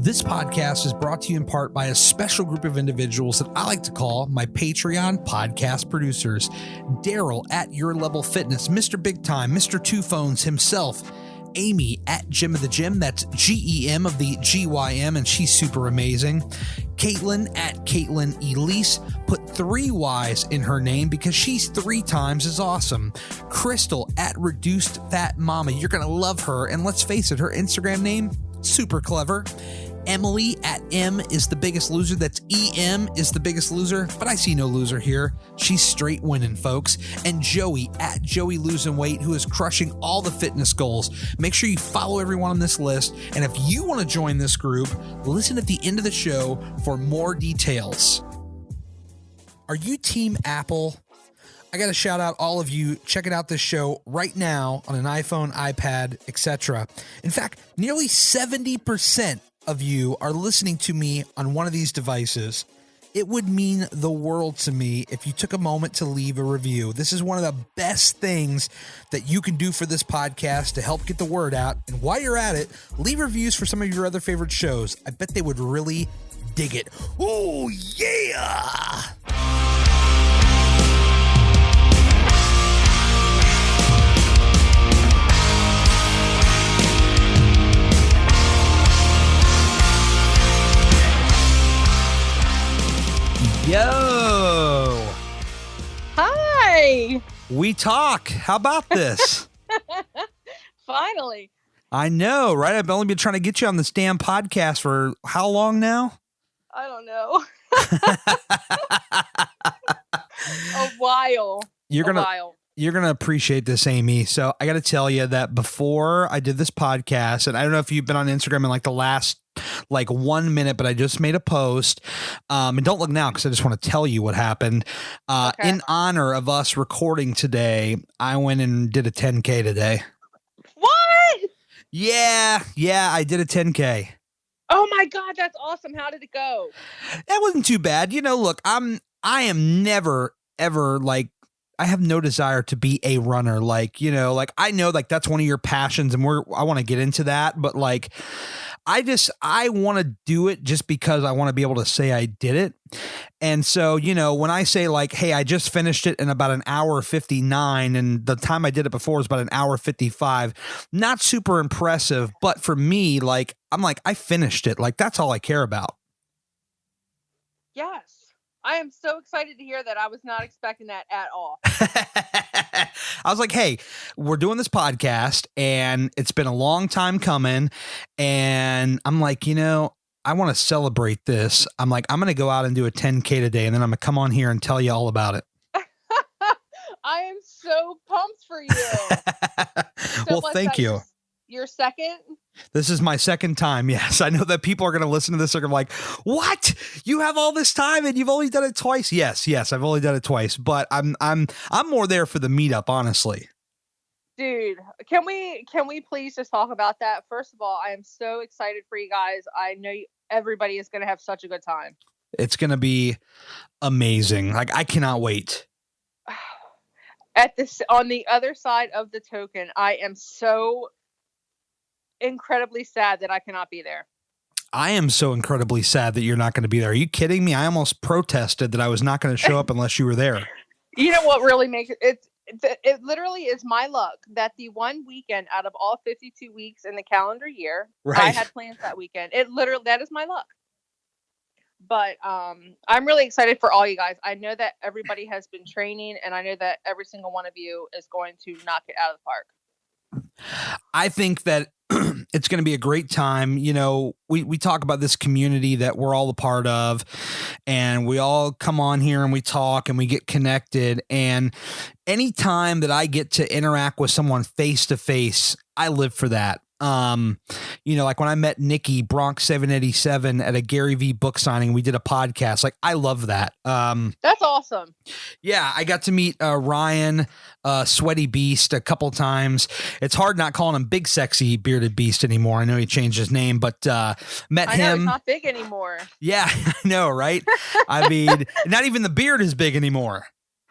This podcast is brought to you in part by a special group of individuals that I like to call my Patreon podcast producers. Daryl at Your Level Fitness, Mr. Big Time, Mr. Two Phones himself, Amy at Gym of the Gym, that's GEM of the GYM, and she's super amazing. Caitlin at Caitlin Elise, put 3 Y's in her name because she's 3 times as awesome. Crystal at Reduced Fat Mama, you're going to love her, and let's face it, her Instagram name, super clever. Emily at M is the biggest loser. That's EM is the biggest loser, but I see no loser here. She's straight winning, folks. And Joey at Joey Losing Weight, who is crushing all the fitness goals. Make sure you follow everyone on this list. And if you want to join this group, listen at the end of the show for more details. Are you Team Apple? I got to shout out all of you checking out this show right now on an iPhone, iPad, etc. In fact, nearly 70% of you are listening to me on one of these devices. It would mean the world to me if you took a moment to leave a review. This is one of the best things that you can do for this podcast to help get the word out. And while you're at it, leave reviews for some of your other favorite shows. I bet they would really dig it. Oh, yeah! Yo! Hi! We talk. How about this? Finally. I know, right? I've only been trying to get you on this damn podcast for how long now? I don't know. A while. You're gonna appreciate this, Amy. So I got to tell you that before I did this podcast, and I don't know if you've been on Instagram in like the last 1 minute, but I just made a post. And don't look now because I just want to tell you what happened. Okay. In honor of us recording today, I went and did a 10K today. What? Yeah, I did a 10K. Oh my God, that's awesome. How did it go? That wasn't too bad. You know, look, I am never ever I have no desire to be a runner. I know that's one of your passions and I want to get into that, but I want to do it just because I want to be able to say I did it. And so, when I say hey, I just finished it in about an hour 59 and the time I did it before was about an hour 55, not super impressive, but for me, I finished it. That's all I care about. Yes. I am so excited to hear that. I was not expecting that at all. I was like, hey, we're doing this podcast and it's been a long time coming. And I'm like, I want to celebrate this. I'm like, I'm going to go out and do a 10K today. And then I'm going to come on here and tell you all about it. I am so pumped for you. Well, thank you. Your second? This is my second time. Yes. I know that people are going to listen to this. They're going to be like, what? You have all this time and you've only done it twice. Yes. I've only done it twice, but I'm more there for the meetup, honestly. Dude, can we please just talk about that? First of all, I am so excited for you guys. I know everybody is going to have such a good time. It's going to be amazing. I cannot wait. On the other side of the token, I am so incredibly sad that I cannot be there. I am so incredibly sad that you're not going to be there. Are you kidding me? I almost protested that I was not going to show up unless you were there. You know what really makes it literally is my luck that the one weekend out of all 52 weeks in the calendar year, right, I had plans that weekend. That is my luck. But I'm really excited for all you guys. I know that everybody has been training, and I know that every single one of you is going to knock it out of the park. I think that it's going to be a great time. We talk about this community that we're all a part of, and we all come on here and we talk and we get connected. And anytime that I get to interact with someone face to face, I live for that. When I met Nikki Bronx 787 at a Gary V book signing, we did a podcast. I love that. That's awesome. Yeah. I got to meet Ryan, Sweaty Beast a couple times. It's hard not calling him Big Sexy Bearded Beast anymore. I know he changed his name, but met him. He's not big anymore. Yeah, I know. Right. I mean, not even the beard is big anymore.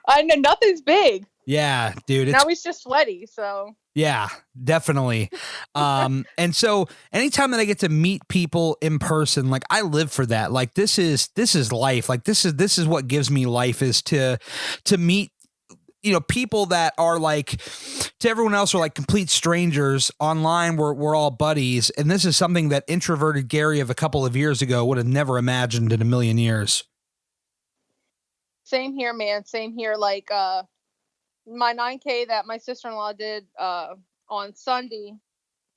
I know nothing's big. Yeah, dude. Now he's just sweaty. So Yeah, definitely. And so anytime that I get to meet people in person, like I live for that. Like this is life. Like this is what gives me life, is to meet, people that are like, to everyone else, are like complete strangers. Online we're all buddies, and this is something that introverted Gary of a couple of years ago would have never imagined in a million years. Same here, man. Same here. Like my 9K that my sister-in-law did on Sunday,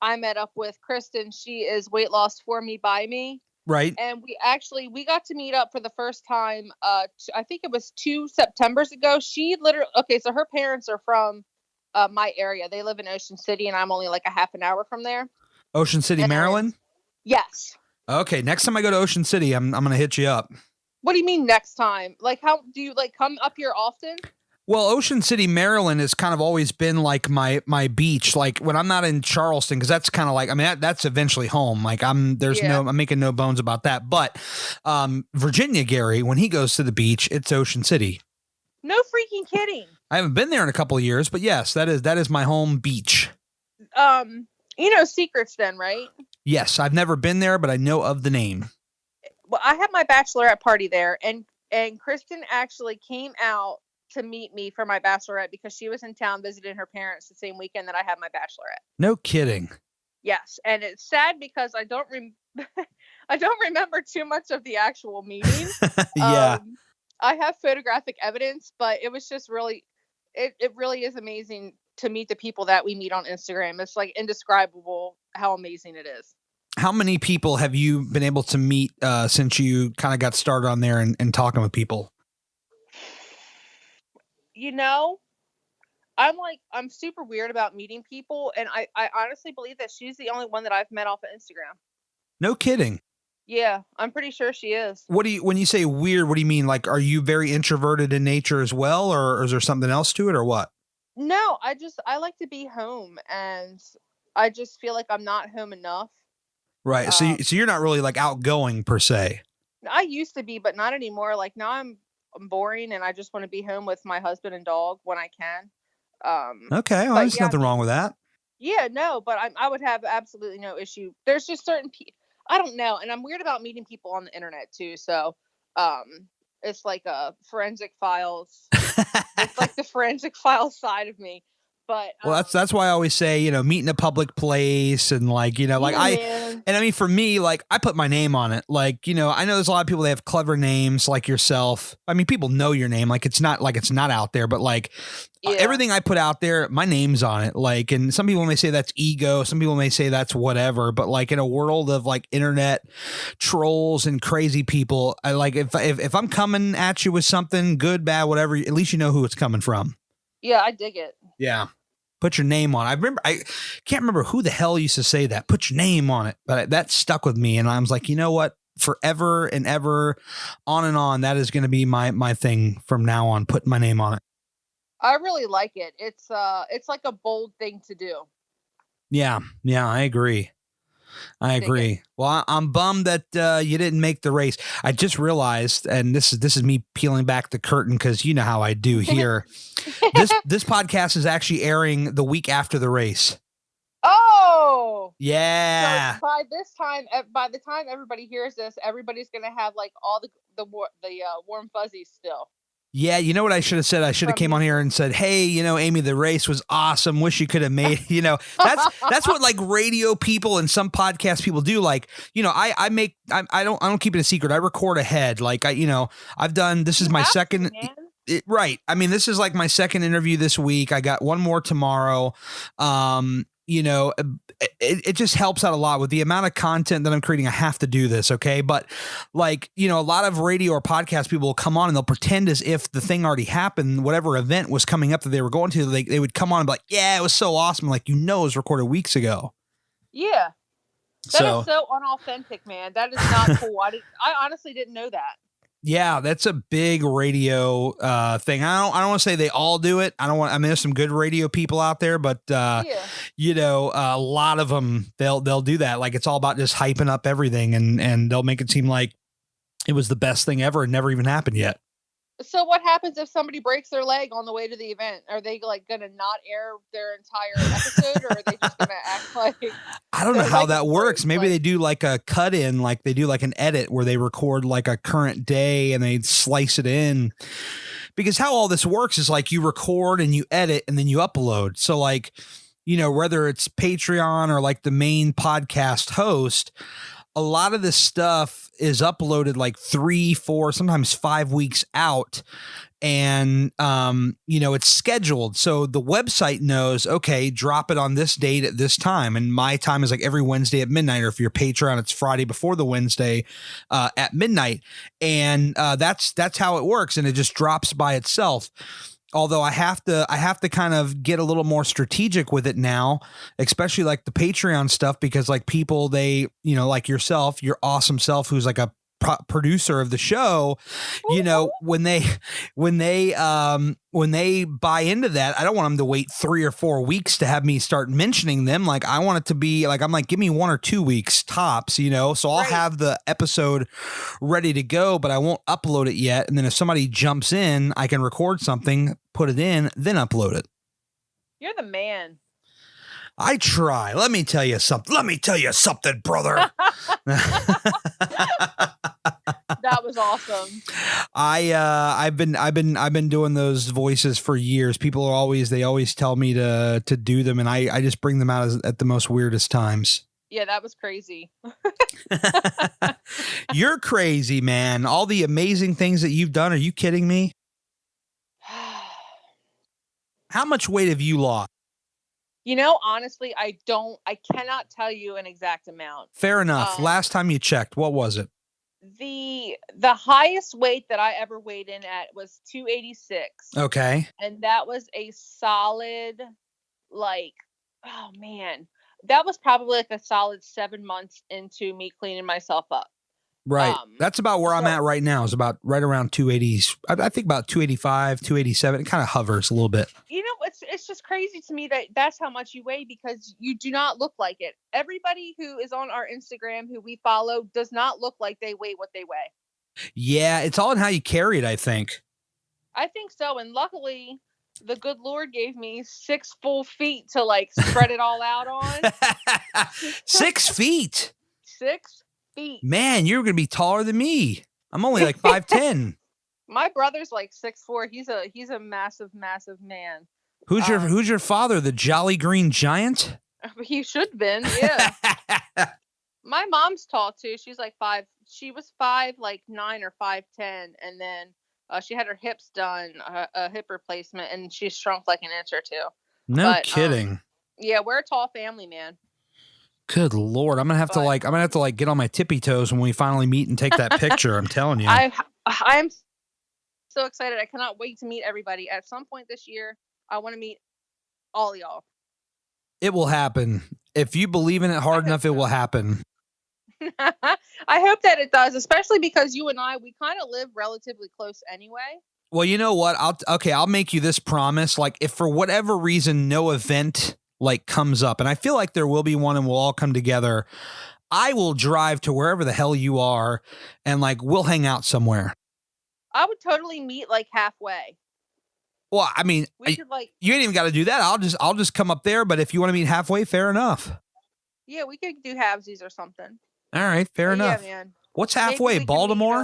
I met up with Kristen. She is Weight Loss For Me by Me. Right. And we got to meet up for the first time. I think it was 2 Septembers ago. She literally, okay, so her parents are from my area. They live in Ocean City, and I'm only like a half an hour from there. Ocean City, Maryland? Yes. Okay, next time I go to Ocean City, I'm going to hit you up. What do you mean next time? Like, how do you like come up here often? Well, Ocean City, Maryland has kind of always been like my beach. Like when I'm not in Charleston, because that's kind of like, I mean, that's eventually home. Like I'm making no bones about that. But Virginia, Gary, when he goes to the beach, it's Ocean City. No freaking kidding. I haven't been there in a couple of years, but yes, that is my home beach. Secrets then, right? Yes, I've never been there, but I know of the name. Well, I had my bachelorette party there, and Kristen actually came out to meet me for my bachelorette because she was in town visiting her parents the same weekend that I had my bachelorette. No kidding. Yes, and it's sad because I don't remember too much of the actual meeting. Yeah. I have photographic evidence, but it was just really, it really is amazing to meet the people that we meet on Instagram. It's like indescribable how amazing it is. How many people have you been able to meet since you kind of got started on there and talking with people? I'm super weird about meeting people, and I honestly believe that she's the only one that I've met off of Instagram. No kidding. Yeah, I'm pretty sure she is. When you say weird, what do you mean? Like, are you very introverted in nature as well, or is there something else to it, or what? No, I like to be home, and I just feel like I'm not home enough. Right. So you're not really like outgoing per se. I used to be, but not anymore. Like now I'm boring, and I just want to be home with my husband and dog when I can. Okay. Well, there's nothing wrong with that. Yeah, no, but I would have absolutely no issue. There's just certain people, I don't know. And I'm weird about meeting people on the internet too. So, it's like forensic files. It's like the forensic files side of me. But well, that's why I always say, meet in a public place, and like, I mean, for me, like I put my name on it. Like, I know there's a lot of people that have clever names like yourself. I mean, people know your name. Like it's not out there, but like everything I put out there, my name's on it. Like, and some people may say that's ego. Some people may say that's whatever, but like in a world of like internet trolls and crazy people, I like, if I'm coming at you with something good, bad, whatever, at least you know who it's coming from. Yeah, I dig it. Yeah. Put your name on it. I can't remember who the hell used to say that. Put your name on it. But that stuck with me. And I was like, you know what? Forever and ever, on and on, that is going to be my thing from now on, putting my name on it. I really like it. It's like a bold thing to do. Yeah, I agree. Well, I'm bummed that you didn't make the race. I just realized, and this is me peeling back the curtain because you know how I do here. This podcast is actually airing the week after the race. Oh, yeah. So by the time everybody hears this, everybody's gonna have like all the warm fuzzies still. Yeah, you know what I should have said? I should have came on here and said, "Hey, Amy, the race was awesome. Wish you could have made." That's what like radio people and some podcast people do. Like, I don't keep it a secret. I record ahead. Like I've done. This is my second. Right. I mean, this is like my second interview this week. I got one more tomorrow. It just helps out a lot with the amount of content that I'm creating. I have to do this. Okay. But like, a lot of radio or podcast people will come on and they'll pretend as if the thing already happened, whatever event was coming up that they were going to, they would come on and be like, yeah, it was so awesome. Like, it was recorded weeks ago. Yeah. That is so unauthentic, man. That is not cool. I honestly didn't know that. Yeah, that's a big radio thing. I don't want to say they all do it. I mean, there's some good radio people out there, but a lot of them they'll do that. Like it's all about just hyping up everything, and they'll make it seem like it was the best thing ever and never even happened yet. So what happens if somebody breaks their leg on the way to the event? Are they like gonna not air their entire episode, or are they just gonna act like? I don't know how that works. Maybe like, they do like a cut in, like they do like an edit where they record like a current day and they slice it in. Because how all this works is like you record and you edit and then you upload. So like, you know, whether it's Patreon or like the main podcast host, a lot of this stuff is uploaded like 3, 4, sometimes 5 weeks out. And, you know, it's scheduled. So the website knows, okay, drop it on this date at this time. And my time is like every Wednesday at midnight, or if you're Patreon, it's Friday before the Wednesday at midnight. And that's how it works. And it just drops by itself. Although I have to kind of get a little more strategic with it now, especially like the Patreon stuff, because like people, they, you know, like yourself, your awesome self, who's like a producer of the show, you know, when they buy into that, I don't want them to wait 3 or 4 weeks to have me start mentioning them. Like I want it to be like, I'm like, give me 1 or 2 weeks tops, you know, so I'll have the episode ready to go, but I won't upload it yet. And then if somebody jumps in, I can record something, put it in, then upload it. You're the man. I try. Let me tell you something. Brother. That was awesome. I've been doing those voices for years. People they always tell me to do them, and I just bring them out at the most weirdest times. Yeah, that was crazy. You're crazy, man. All the amazing things that you've done. Are you kidding me? How much weight have you lost? You know, honestly, I cannot tell you an exact amount. Fair enough. Last time you checked, what was it? The highest weight that I ever weighed in at was 286. Okay. And that was a solid, like, oh man, that was probably like a solid 7 months into me cleaning myself up. Right. That's about where I'm at right now, is about right around 280s. I think about 285, 287. It kind of hovers a little bit. You know, it's just crazy to me that that's how much you weigh, because you do not look like it. Everybody who is on our Instagram who we follow does not look like they weigh what they weigh. Yeah, it's all in how you carry it, I think. I think so. And luckily, the good Lord gave me 6 full feet to like spread it all out on. 6 feet. 6 feet. Man, you're going to be taller than me. I'm only like 5'10". My brother's like 6'4". He's a massive, massive man. Who's your father? The Jolly Green Giant? He should have been, yeah. My mom's tall too. She's like 5. She was 5'9" or 5'10", and then she had her hips done, a hip replacement, and she shrunk like an inch or 2. No kidding. Yeah, we're a tall family, man. Good Lord, I'm gonna have to get on my tippy toes when we finally meet and take that picture. I'm telling you. I'm so excited. I cannot wait to meet everybody. At some point this year, I want to meet all y'all. It will happen. If you believe in it hard enough, it will happen. I hope that it does, especially because you and we kind of live relatively close anyway. Well, you know what? I'll make you this promise. Like, if for whatever reason no event like comes up, and I feel like there will be one and we'll all come together, I will drive to wherever the hell you are and like we'll hang out somewhere. I would totally meet like halfway. Well, I mean, you ain't even got to do that. I'll just come up there, but if you want to meet halfway, fair enough. Yeah, we could do halvesies or something. All right, fair enough. Yeah, man. What's halfway? Baltimore?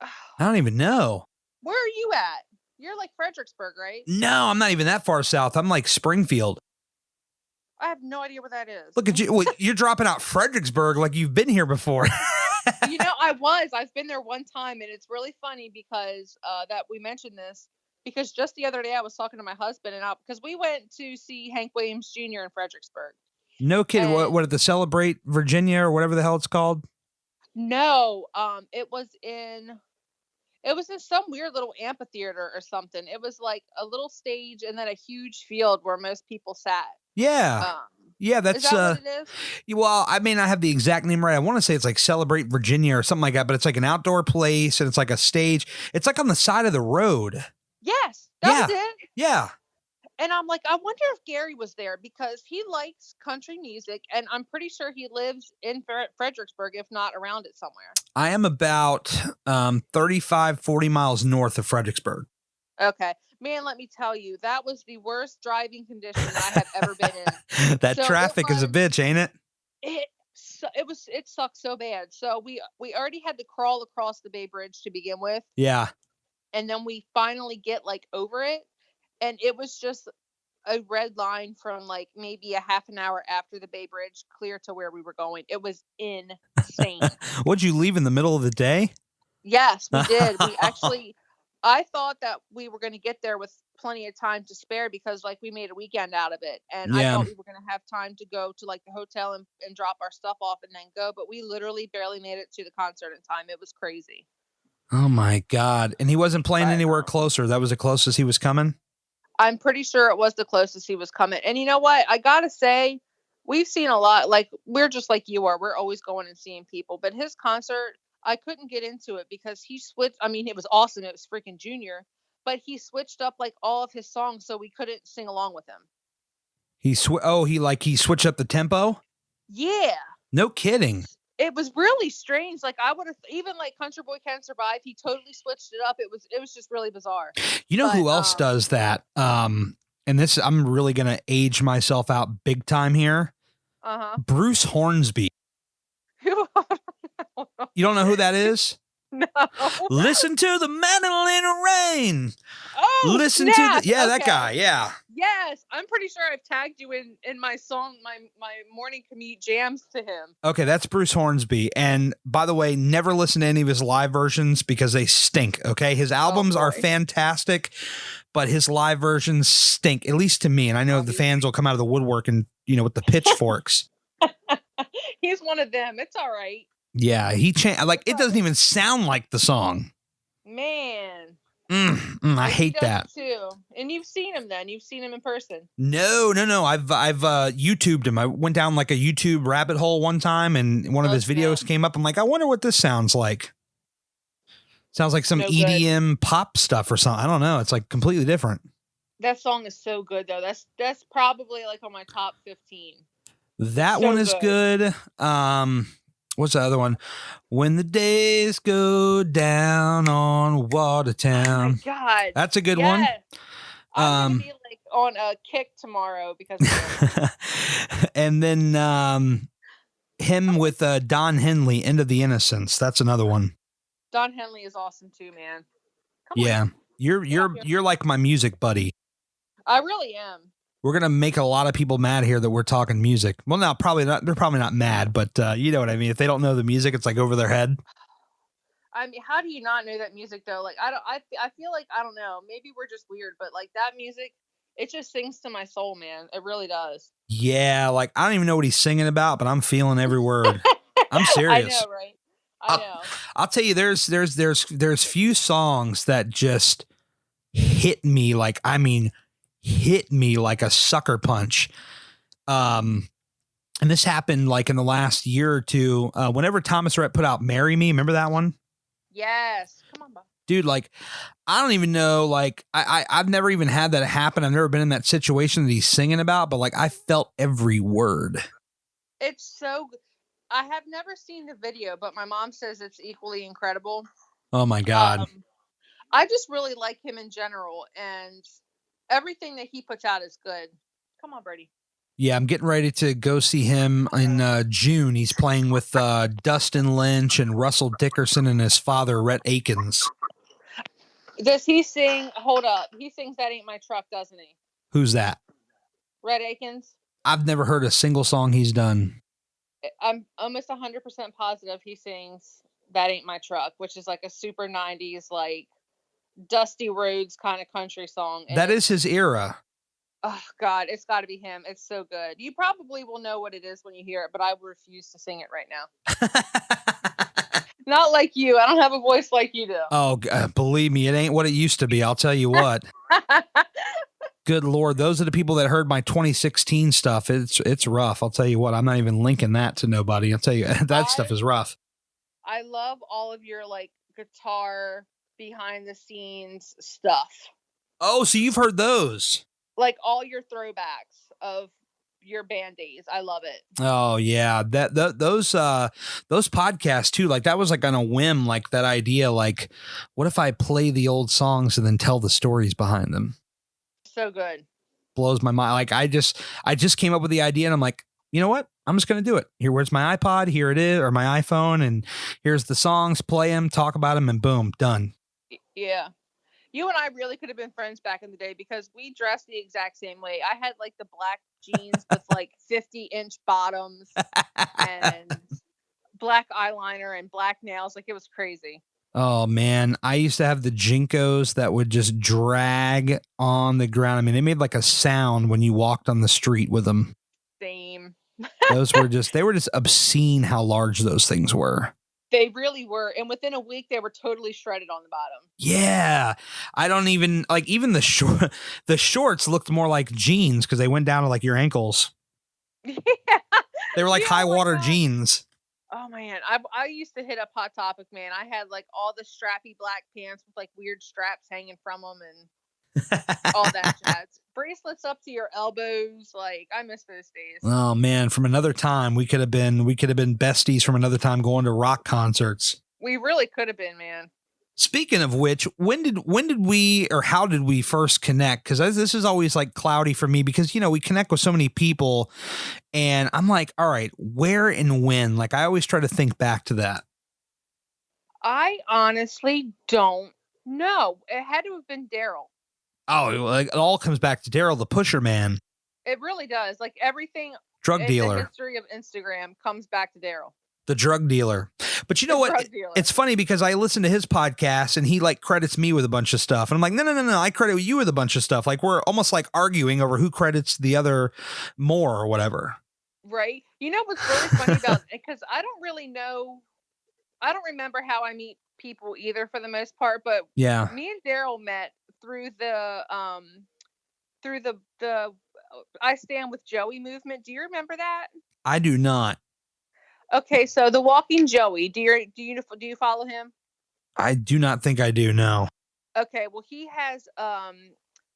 Meet, I don't even know. Where are you at? You're like Fredericksburg, right? No, I'm not even that far south. I'm like Springfield. I have no idea where that is. Look at you. Well, you're dropping out Fredericksburg like you've been here before. You know, I've been there one time, and it's really funny because that we mentioned this, because just the other day I was talking to my husband because we went to see Hank Williams Jr. in Fredericksburg. No kidding. What at the Celebrate Virginia or whatever the hell it's called? No, it was in some weird little amphitheater or something. It was like a little stage and then a huge field where most people sat. Yeah. Yeah, that's is that what it is? Well, I may not have the exact name right. I want to say it's like Celebrate Virginia or something like that, but it's like an outdoor place and it's like a stage. It's like on the side of the road. Yes, that was it. Yeah. And I'm like, I wonder if Gary was there because he likes country music, and I'm pretty sure he lives in Fredericksburg, if not around it somewhere. I am about 35, 40 miles north of Fredericksburg. Okay. Man, let me tell you, that was the worst driving condition I have ever been in. That So traffic is a bitch, ain't it? it sucked so bad. So we already had to crawl across the Bay Bridge to begin with, Yeah. and then we finally get like over it, and it was just a red line from like maybe a half an hour after the Bay Bridge clear to where we were going. It was insane. What'd you leave in the middle of the day? Yes, we did. We actually, I thought that we were going to get there with plenty of time to spare because like we made a weekend out of it. And I Yeah. thought we were going to have time to go to like the hotel and drop our stuff off and then go. But we literally barely made it to the concert in time. It was crazy. Oh my God. And he wasn't playing But, anywhere closer. That was the closest he was coming? I'm pretty sure it was the closest he was coming. And you know what? I got to say, we've seen a lot. Like, we're just like you are. We're always going and seeing people. But his concert, I couldn't get into it because he switched. I mean, it was awesome. It was freaking Junior. But he switched up like all of his songs so we couldn't sing along with him. He switched up the tempo? Yeah. No kidding. It was really strange. Like I would have even like Country Boy Can't Survive. He totally switched it up. It was just really bizarre. You know who else does that? And this, I'm really going to age myself out big time here. Bruce Hornsby. You don't know who that is? No. Listen to the Magdalena Rain. Oh, listen snap. to the that guy. Yeah. Yes, I'm pretty sure I've tagged you in my song, my morning commute jams to him. Okay, that's Bruce Hornsby. And by the way, never listen to any of his live versions because they stink. Okay, his albums are fantastic, but his live versions stink, at least to me. And I know the fans will come out of the woodwork and with the pitchforks. He's one of them. It's all right. Yeah, it doesn't even sound like the song. Man. I hate that too. And you've seen him then? You've seen him in person? No. I've YouTubed him. I went down like a YouTube rabbit hole one time, and one of his videos came up. I'm like, I wonder what this sounds like. Sounds like some EDM pop stuff or something. I don't know. It's like completely different. That song is so good though. That's probably like on my top 15. That one is good. What's the other one? When the days go down on Watertown. Oh my God. That's a good one. I'm gonna be like on a kick tomorrow because and then him with Don Henley, End of the Innocence. That's another one. Don Henley is awesome too, man. Come on. You're like my music buddy. I really am. We're going to make a lot of people mad here that we're talking music. Well, no, probably not. They're probably not mad, but you know what I mean? If they don't know the music, it's like over their head. I mean, how do you not know that music though? Like, I feel like, I don't know, maybe we're just weird, but like that music, it just sings to my soul, man. It really does. Yeah. Like, I don't even know what he's singing about, but I'm feeling every word. I'm serious. I know, right? I know. I'll tell you, there's few songs that just hit me like, hit me like a sucker punch. And this happened like in the last year or two, whenever Thomas Rhett put out Marry Me. Remember that one? Yes. Come on, Bob. Dude, like, I don't even know, like, I've never even had that happen. I've never been in that situation that he's singing about, but like, I felt every word. It's so good. I have never seen the video, but my mom says it's equally incredible. Oh my God. I just really like him in general, and everything that he puts out is good. Come on, Brady. Yeah, I'm getting ready to go see him in June. He's playing with Dustin Lynch and Russell Dickerson and his father, Rhett Akins. Does he sing? Hold up. He sings That Ain't My Truck, doesn't he? Who's that? Rhett Akins. I've never heard a single song he's done. I'm almost 100% positive he sings That Ain't My Truck, which is like a super 90s, like Dusty Rhodes kind of country song. And that is his era. Oh God, it's got to be him. It's so good. You probably will know what it is when you hear it, but I refuse to sing it right now. Not like you. I don't have a voice like you do. Oh, believe me, it ain't what it used to be. I'll tell you what. Good Lord, those are the people that heard my 2016 stuff. It's rough. I'll tell you what. I'm not even linking that to nobody. I'll tell you that stuff is rough. I love all of your like guitar behind the scenes stuff. Oh, so you've heard those? like all your throwbacks of your band days. I love it. Oh yeah, those podcasts too. Like that was like on a whim, like that idea. Like, what if I play the old songs and then tell the stories behind them? So good. Blows my mind. Like I just came up with the idea, and I'm like, you know what? I'm just gonna do it. Where's my iPod? Here it is, or my iPhone, and here's the songs. Play them, talk about them, and boom, done. Yeah. You and I really could have been friends back in the day because we dressed the exact same way. I had like the black jeans with like 50-inch bottoms and black eyeliner and black nails. Like it was crazy. Oh man, I used to have the Jinkos that would just drag on the ground. I mean, they made like a sound when you walked on the street with them. Same. They were just obscene how large those things were. They really were. And within a week, they were totally shredded on the bottom. Yeah. I don't even like even the shorts looked more like jeans because they went down to like your ankles. Yeah. They were like high water jeans. Oh man. I used to hit up Hot Topic, man. I had like all the strappy black pants with like weird straps hanging from them and all that jazz. Bracelets up to your elbows. Like I miss those days. Oh man, from another time we could have been besties from another time going to rock concerts. We really could have been, man. Speaking of which, when did we or how did we first connect? Because this is always like cloudy for me because, you know, we connect with so many people and I'm like, all right, where and when? Like I always try to think back to that. I honestly don't know. It had to have been Daryl. Oh, like it all comes back to Daryl, the pusher man. It really does. Like everything. Drug dealer. The history of Instagram comes back to Daryl. The drug dealer. But you know what? It's funny because I listen to his podcast and he like credits me with a bunch of stuff. And I'm like, no. I credit you with a bunch of stuff. Like we're almost like arguing over who credits the other more or whatever. Right. You know what's really funny about it? Because I don't really know. I don't remember how I meet people either for the most part. But yeah, me and Daryl met through the I Stand With Joey movement. Do you remember that? I do not. Okay, so the Walking Joey. Do you follow him? I do not think I do. No. Okay, well he has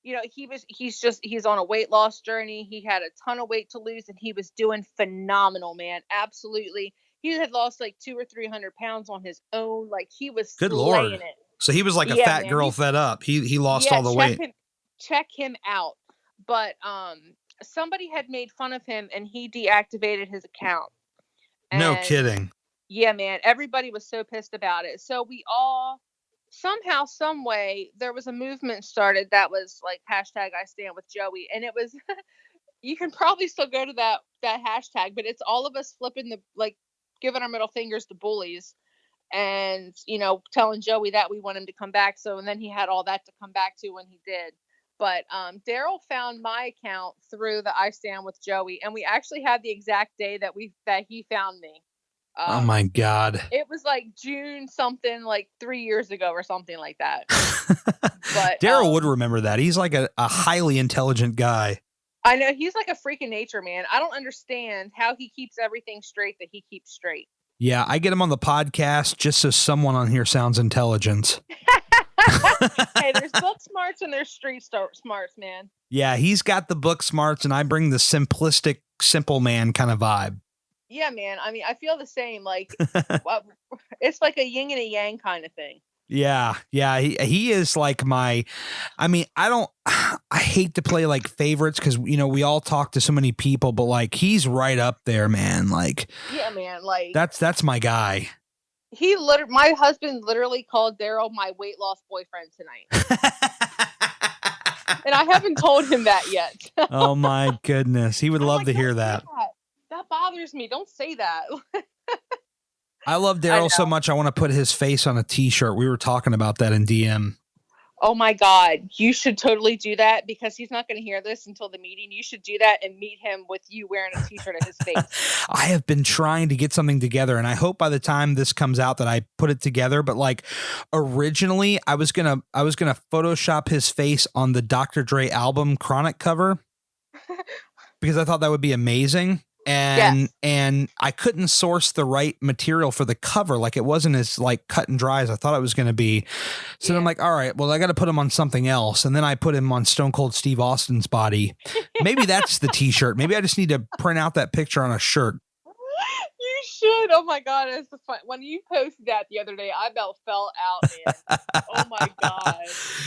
you know, he's on a weight loss journey. He had a ton of weight to lose and he was doing phenomenal, man. Absolutely. He had lost like 200 or 300 pounds on his own. Like he was good Lord. It. So he was like a fat girl fed up. He lost all the weight. Check him out. But somebody had made fun of him and he deactivated his account. And no kidding. Yeah, man. Everybody was so pissed about it. So we all somehow, some way, there was a movement started that was like hashtag I Stand With Joey. And it was you can probably still go to that hashtag, but it's all of us flipping giving our middle fingers to bullies and, you know, telling Joey that we want him to come back. So, and then he had all that to come back to when he did. But Daryl found my account through the I Stand With Joey, and we actually had the exact day that he found me. Oh my God! It was like June something, like 3 years ago or something like that. But Daryl would remember that. He's like a highly intelligent guy. I know he's like a freak of nature, man. I don't understand how he keeps everything straight that he keeps straight. Yeah, I get him on the podcast just so someone on here sounds intelligent. Hey, there's book smarts and there's street smarts, man. Yeah, he's got the book smarts and I bring the simplistic, simple man kind of vibe. Yeah, man. I mean, I feel the same. Like, it's like a yin and a yang kind of thing. Yeah. He is like I hate to play like favorites because, you know, we all talk to so many people, but like he's right up there, man. Like, yeah, man. Like that's my guy. My husband literally called Daryl my weight loss boyfriend tonight. And I haven't told him that yet. Oh my goodness. He would love to hear that. That bothers me. Don't say that. I love Daryl so much. I want to put his face on a t-shirt. We were talking about that in DM. Oh my God. You should totally do that because he's not going to hear this until the meeting. You should do that and meet him with you wearing a t-shirt of his face. I have been trying to get something together and I hope by the time this comes out that I put it together. But like originally I was going to Photoshop his face on the Dr. Dre album Chronic cover because I thought that would be amazing. and I couldn't source the right material for the cover. Like it wasn't as like cut and dry as I thought it was going to be. So I'm like, all right, well, I got to put him on something else. And then I put him on Stone Cold Steve Austin's body. Maybe that's the t-shirt. Maybe I just need to print out that picture on a shirt. You should. Oh my God. It's the fun. When you posted that the other day, I about fell out, man. Oh my God.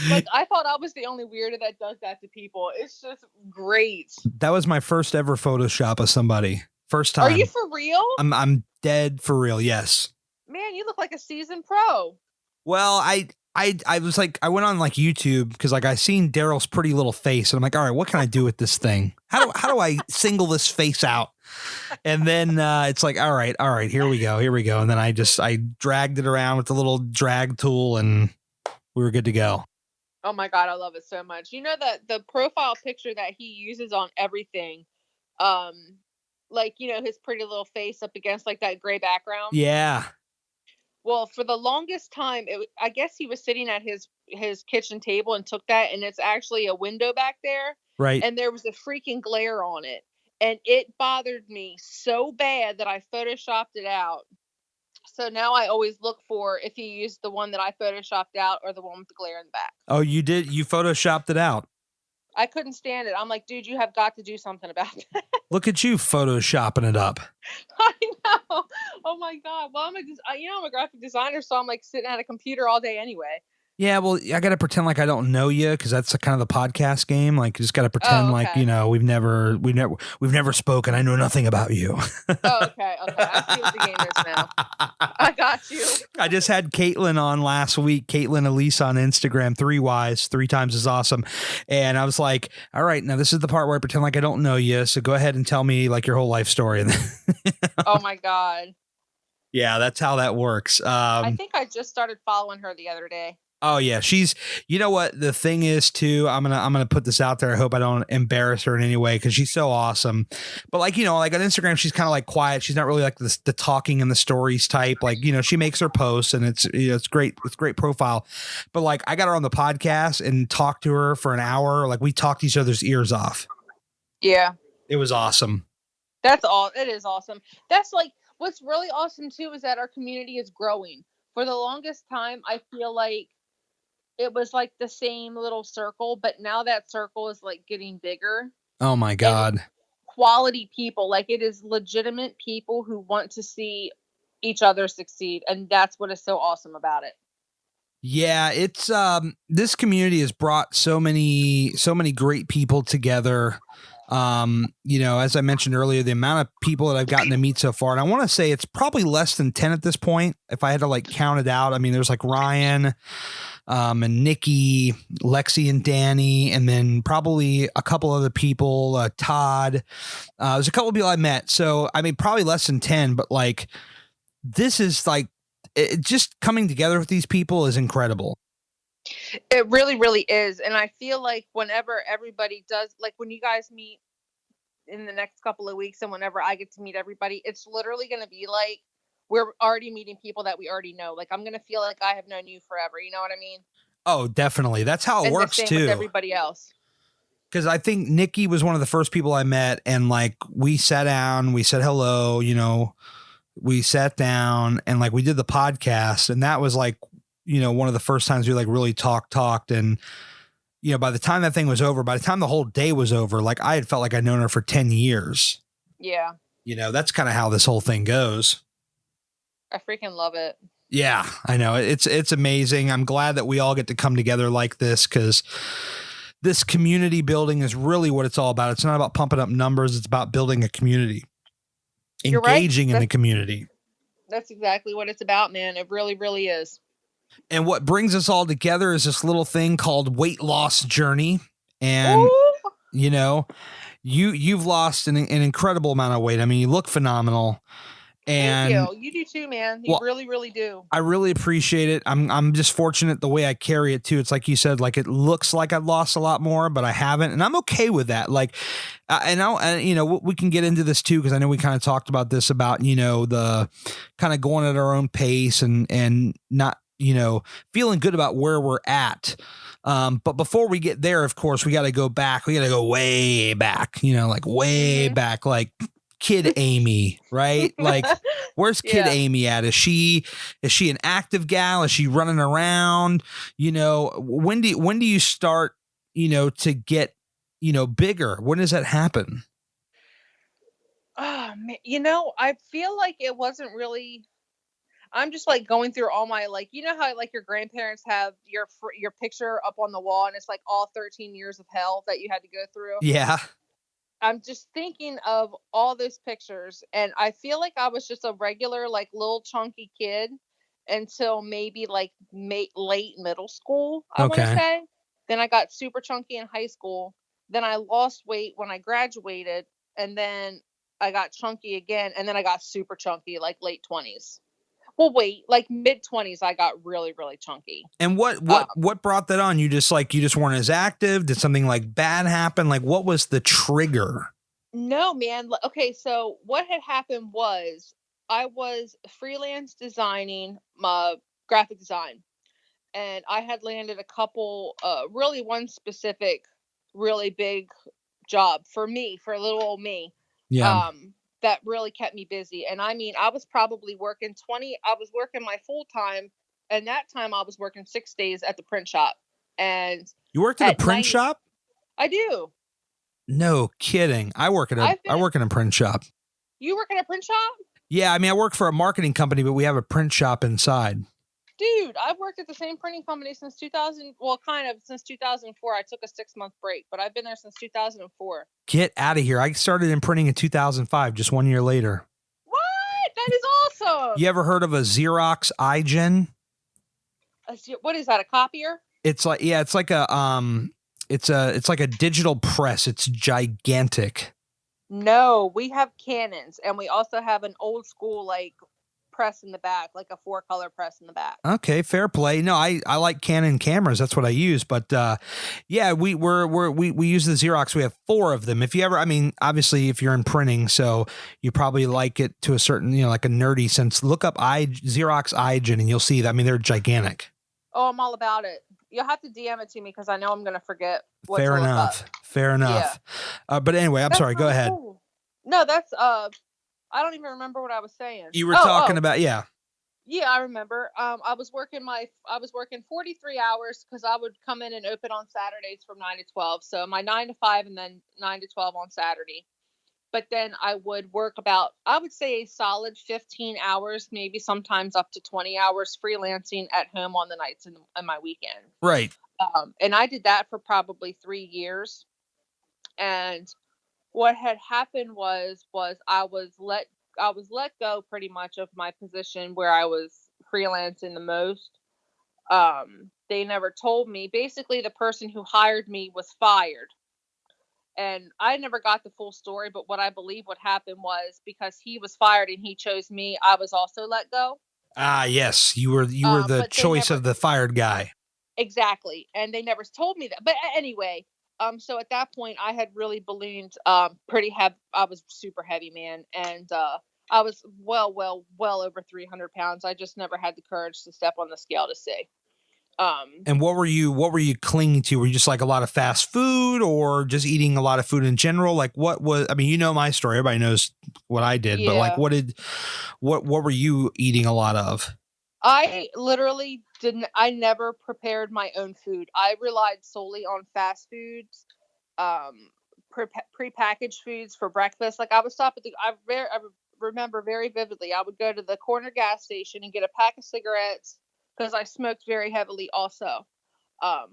Like I thought I was the only weirdo that does that to people. It's just great. That was my first ever Photoshop of somebody. First time. Are you for real? I'm dead for real. Yes. Man, you look like a seasoned pro. Well, I was like, I went on like YouTube because like I seen Daryl's pretty little face and I'm like, all right, what can I do with this thing? How do I single this face out? And then it's like, all right, here we go. And then I dragged it around with the little drag tool and we were good to go. Oh my God, I love it so much. You know that the profile picture that he uses on everything, like, you know, his pretty little face up against like that gray background. Yeah. Well, for the longest time, I guess he was sitting at his kitchen table and took that, and it's actually a window back there. Right. And there was a freaking glare on it. And it bothered me so bad that I Photoshopped it out. So now I always look for if he used the one that I Photoshopped out or the one with the glare in the back. Oh, you did? You Photoshopped it out? I couldn't stand it. I'm like, dude, you have got to do something about that. Look at you Photoshopping it up. I know. Oh my God. Well, I'm a graphic designer, so I'm like sitting at a computer all day anyway. Yeah, well, I got to pretend like I don't know you because that's kind of the podcast game. Like, you just got to pretend like, you know, we've never spoken. I know nothing about you. Oh, okay. I see what the game is now. I got you. I just had Caitlin on last week. Caitlin Elise on Instagram, 3Ys, 3 times as awesome. And I was like, all right, now this is the part where I pretend like I don't know you. So go ahead and tell me like your whole life story. Oh my God. Yeah, that's how that works. I think I just started following her the other day. Oh yeah, she's. You know what the thing is too. I'm gonna put this out there. I hope I don't embarrass her in any way because she's so awesome. But like, you know, like on Instagram, she's kind of like quiet. She's not really like the talking and the stories type. Like, you know, she makes her posts and it's, you know, it's great. It's great profile. But like, I got her on the podcast and talked to her for an hour. Like, we talked each other's ears off. Yeah, it was awesome. That's all. It is awesome. That's like what's really awesome too is that our community is growing. For the longest time, I feel like it was like the same little circle, but now that circle is like getting bigger. Oh my God. Quality people. Like it is legitimate people who want to see each other succeed. And that's what is so awesome about it. Yeah, it's this community has brought so many great people together. You know, as I mentioned earlier, the amount of people that I've gotten to meet so far, and I want to say it's probably less than 10 at this point. If I had to like count it out, I mean, there's like Ryan, and Nikki, Lexi and Danny, and then probably a couple other people, Todd, there's a couple of people I met. So, I mean, probably less than 10, but like, this is like, it just coming together with these people is incredible. It really, really is. And I feel like whenever everybody does, like when you guys meet in the next couple of weeks and whenever I get to meet everybody, it's literally going to be like, we're already meeting people that we already know. Like, I'm going to feel like I have known you forever. You know what I mean? Oh, definitely. That's how it works too. With everybody else. Because I think Nikki was one of the first people I met, and like we sat down, we said hello, you know, we sat down and like we did the podcast, and that was like, you know, one of the first times we like really talked. And, you know, by the time that thing was over, by the time the whole day was over, like I had felt like I'd known her for 10 years. Yeah. You know, that's kind of how this whole thing goes. I freaking love it. Yeah, I know. It's amazing. I'm glad that we all get to come together like this because this community building is really what it's all about. It's not about pumping up numbers. It's about building a community, engaging in the community. That's exactly what it's about, man. It really, really is. And what brings us all together is this little thing called Weight Loss Journey. And, you know, you've lost an incredible amount of weight. I mean, you look phenomenal. And thank you. You do too, man. You really, really do. I really appreciate it. I'm just fortunate the way I carry it too. It's like you said, like it looks like I've lost a lot more, but I haven't, and I'm okay with that. Like, and you know, we can get into this too because I know we kind of talked about this about, you know, the kind of going at our own pace and not, you know, feeling good about where we're at. But before we get there, of course, we got to go back. We got to go way back. You know, like way back, like Kid Amy, right? Like, where's Kid Yeah. Amy at? Is she an active gal? Is she running around? You know, when do you start, you know, to get, you know, bigger? When does that happen? Oh man, you know, I feel like it wasn't really. I'm just like going through all my like, you know how like your grandparents have your picture up on the wall and it's like all 13 years of hell that you had to go through. Yeah. I'm just thinking of all those pictures, and I feel like I was just a regular like little chunky kid until maybe like late middle school, I want to Okay. say. Then I got super chunky in high school. Then I lost weight when I graduated, and then I got chunky again, and then I got super chunky like late 20s. Well, wait, like mid 20s, I got really, really chunky. And what brought that on? You just weren't as active? Did something like bad happen? Like, what was the trigger? No, man. Okay, so what had happened was I was freelance designing my graphic design, and I had landed a couple, really one specific, really big job for me, for little old me. Yeah. That really kept me busy. And I mean, I was probably working I was working my full time, and that time I was working 6 days at the print shop. And You worked at a print night, shop? I do. No kidding. I work in a print shop. You work at a print shop? Yeah, I mean, I work for a marketing company, but we have a print shop inside. Dude, I've worked at the same printing company since 2000. Well, kind of since 2004. I took a 6-month break, but I've been there since 2004. Get out of here. I started in printing in 2005, just 1 year later. What? That is awesome. You ever heard of a Xerox iGen? What is that, a copier? It's like, yeah, it's like it's like a digital press. It's gigantic. No, we have Canons, and we also have an old school like press in the back, like a 4-color press in the back. Okay, fair play. No, I like Canon cameras. That's what I use. But yeah, we use the Xerox. We have 4 of them. If you ever, I mean, obviously, if you're in printing, so you probably like it to a certain, you know, like a nerdy sense. Look up Xerox iGen, and you'll see that. I mean, they're gigantic. Oh, I'm all about it. You'll have to DM it to me because I know I'm going to forget. Fair enough. Fair enough. Yeah. But anyway, I'm sorry. Go ahead. Cool. No, that's I don't even remember what I was saying. You were talking about, yeah. Yeah, I remember. I was working 43 hours because I would come in and open on Saturdays from 9 to 12. So my 9 to 5 and then 9 to 12 on Saturday. But then I would work about, I would say a solid 15 hours, maybe sometimes up to 20 hours freelancing at home on the nights and my weekend. Right. And I did that for probably 3 years. And what had happened was I was let go pretty much of my position where I was freelancing the most. They never told me. Basically, the person who hired me was fired. And I never got the full story, but what I believe what happened was because he was fired and he chose me, I was also let go. Ah, yes. You were the choice of the fired guy. Exactly. And they never told me that. But anyway, so at that point I had really ballooned pretty heavy. I was super heavy, man. And I was well over 300 pounds. I just never had the courage to step on the scale to see. And what were you clinging to? Were you just like a lot of fast food or just eating a lot of food in general? Like what was, I mean, you know my story, everybody knows what I did, but like what were you eating a lot of? I literally I never prepared my own food. I relied solely on fast foods, prepackaged foods for breakfast. Like I would stop at I remember very vividly, I would go to the corner gas station and get a pack of cigarettes, because I smoked very heavily also. I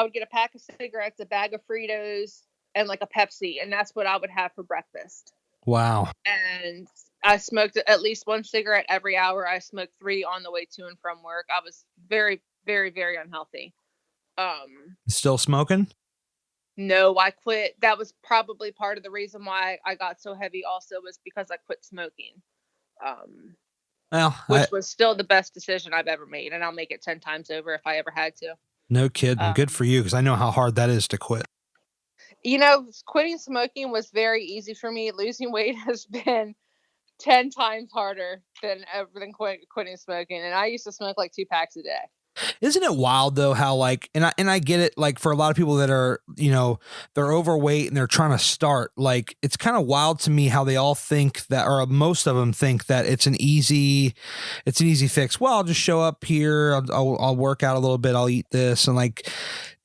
would get a pack of cigarettes, a bag of Fritos, and like a Pepsi, and that's what I would have for breakfast. Wow. And I smoked at least 1 cigarette every hour. I smoked 3 on the way to and from work. I was very, very, very unhealthy. Still smoking? No, I quit. That was probably part of the reason why I got so heavy also, was because I quit smoking. Which was still the best decision I've ever made, and I'll make it 10 times over if I ever had to. No kidding. Good for you, because I know how hard that is to quit. You know, quitting smoking was very easy for me. Losing weight has been 10 times harder than quitting smoking, and I used to smoke like 2 packs a day. Isn't it wild though how like and I get it, like for a lot of people that are, they're overweight and they're trying to start, like it's kind of wild to me how they all think that, or most of them think that it's an easy fix. Well, I'll just show up here, I'll work out a little bit, I'll eat this, and like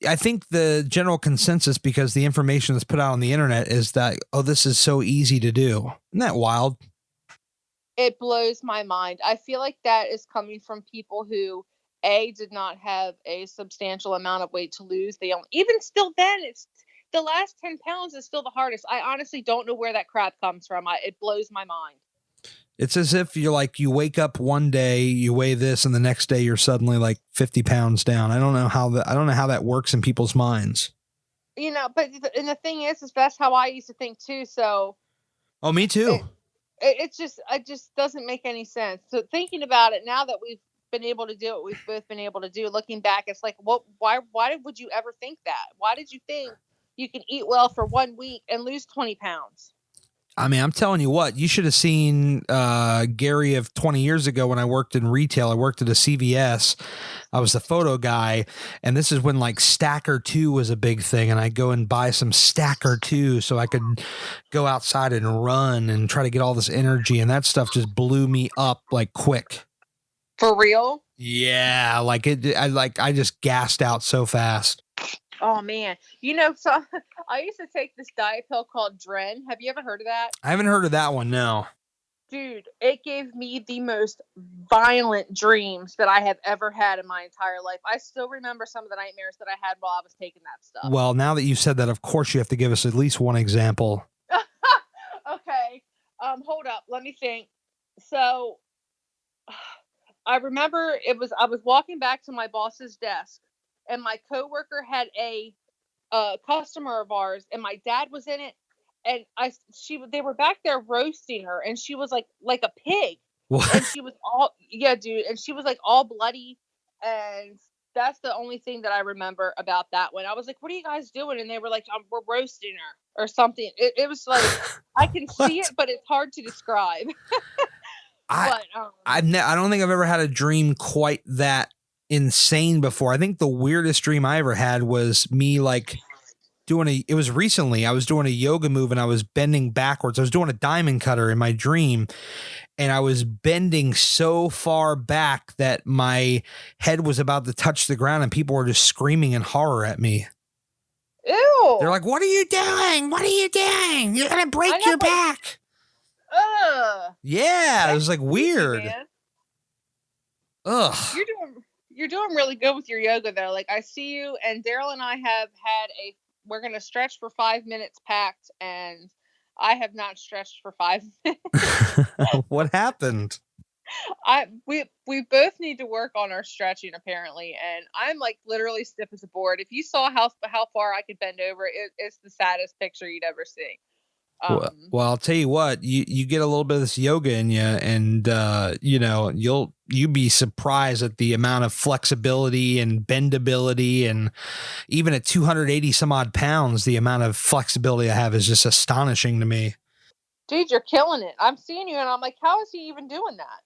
I think the general consensus, because the information that's put out on the internet, is that, oh, this is so easy to do. Isn't that wild? It blows my mind. I feel like that is coming from people who did not have a substantial amount of weight to lose. They only, even still then, it's the last 10 pounds is still the hardest. I honestly don't know where that crap comes from. It blows my mind. It's as if you're like, you wake up one day, you weigh this, and the next day you're suddenly like 50 pounds down. I don't know how that works in people's minds. But and the thing is that's how I used to think too. So. Oh, me too. It just doesn't make any sense. So thinking about it now that we've been able to do what we've both been able to do, looking back, it's like, why would you ever think that? Why did you think you can eat well for 1 week and lose 20 pounds? I mean, I'm telling you what, you should have seen Gary of 20 years ago when I worked in retail. I worked at a CVS. I was the photo guy. And this is when like Stacker 2 was a big thing. And I'd go and buy some Stacker 2 so I could go outside and run and try to get all this energy. And that stuff just blew me up like quick. For real? Yeah. Like I just gassed out so fast. Oh man. So I used to take this diet pill called Dren. Have you ever heard of that? I haven't heard of that one, no. Dude, it gave me the most violent dreams that I have ever had in my entire life. I still remember some of the nightmares that I had while I was taking that stuff. Well, now that you said that, of course you have to give us at least one example. Okay. Hold up. Let me think. So I remember I was walking back to my boss's desk, and my coworker had a customer of ours, and my dad was in it, and they were back there roasting her, and she was like a pig. What? And she was and she was like all bloody, and that's the only thing that I remember about that one. I was like, "What are you guys doing?" And they were like, "We're roasting her," or something. It was like I can see it, but it's hard to describe. I don't think I've ever had a dream quite that insane before. I think the weirdest dream I ever had was me like it was recently. I was doing a yoga move and I was bending backwards. I was doing a diamond cutter in my dream, and I was bending so far back that my head was about to touch the ground, and people were just screaming in horror at me. Ew. They're like, "What are you doing? What are you doing? You're going to break your back." Yeah, it was like weird. Man. Ugh. You're doing really good with your yoga though. Like I see you, and Daryl and I have had we're going to stretch for 5 minutes packed, and I have not stretched for 5 minutes. What happened? We both need to work on our stretching apparently, and I'm like literally stiff as a board. If you saw how far I could bend over, it's the saddest picture you'd ever see. Well, I'll tell you what, you get a little bit of this yoga in you, and you'll be surprised at the amount of flexibility and bendability, and even at 280 some odd pounds, the amount of flexibility I have is just astonishing to me. Dude, you're killing it. I'm seeing you and I'm like, how is he even doing that?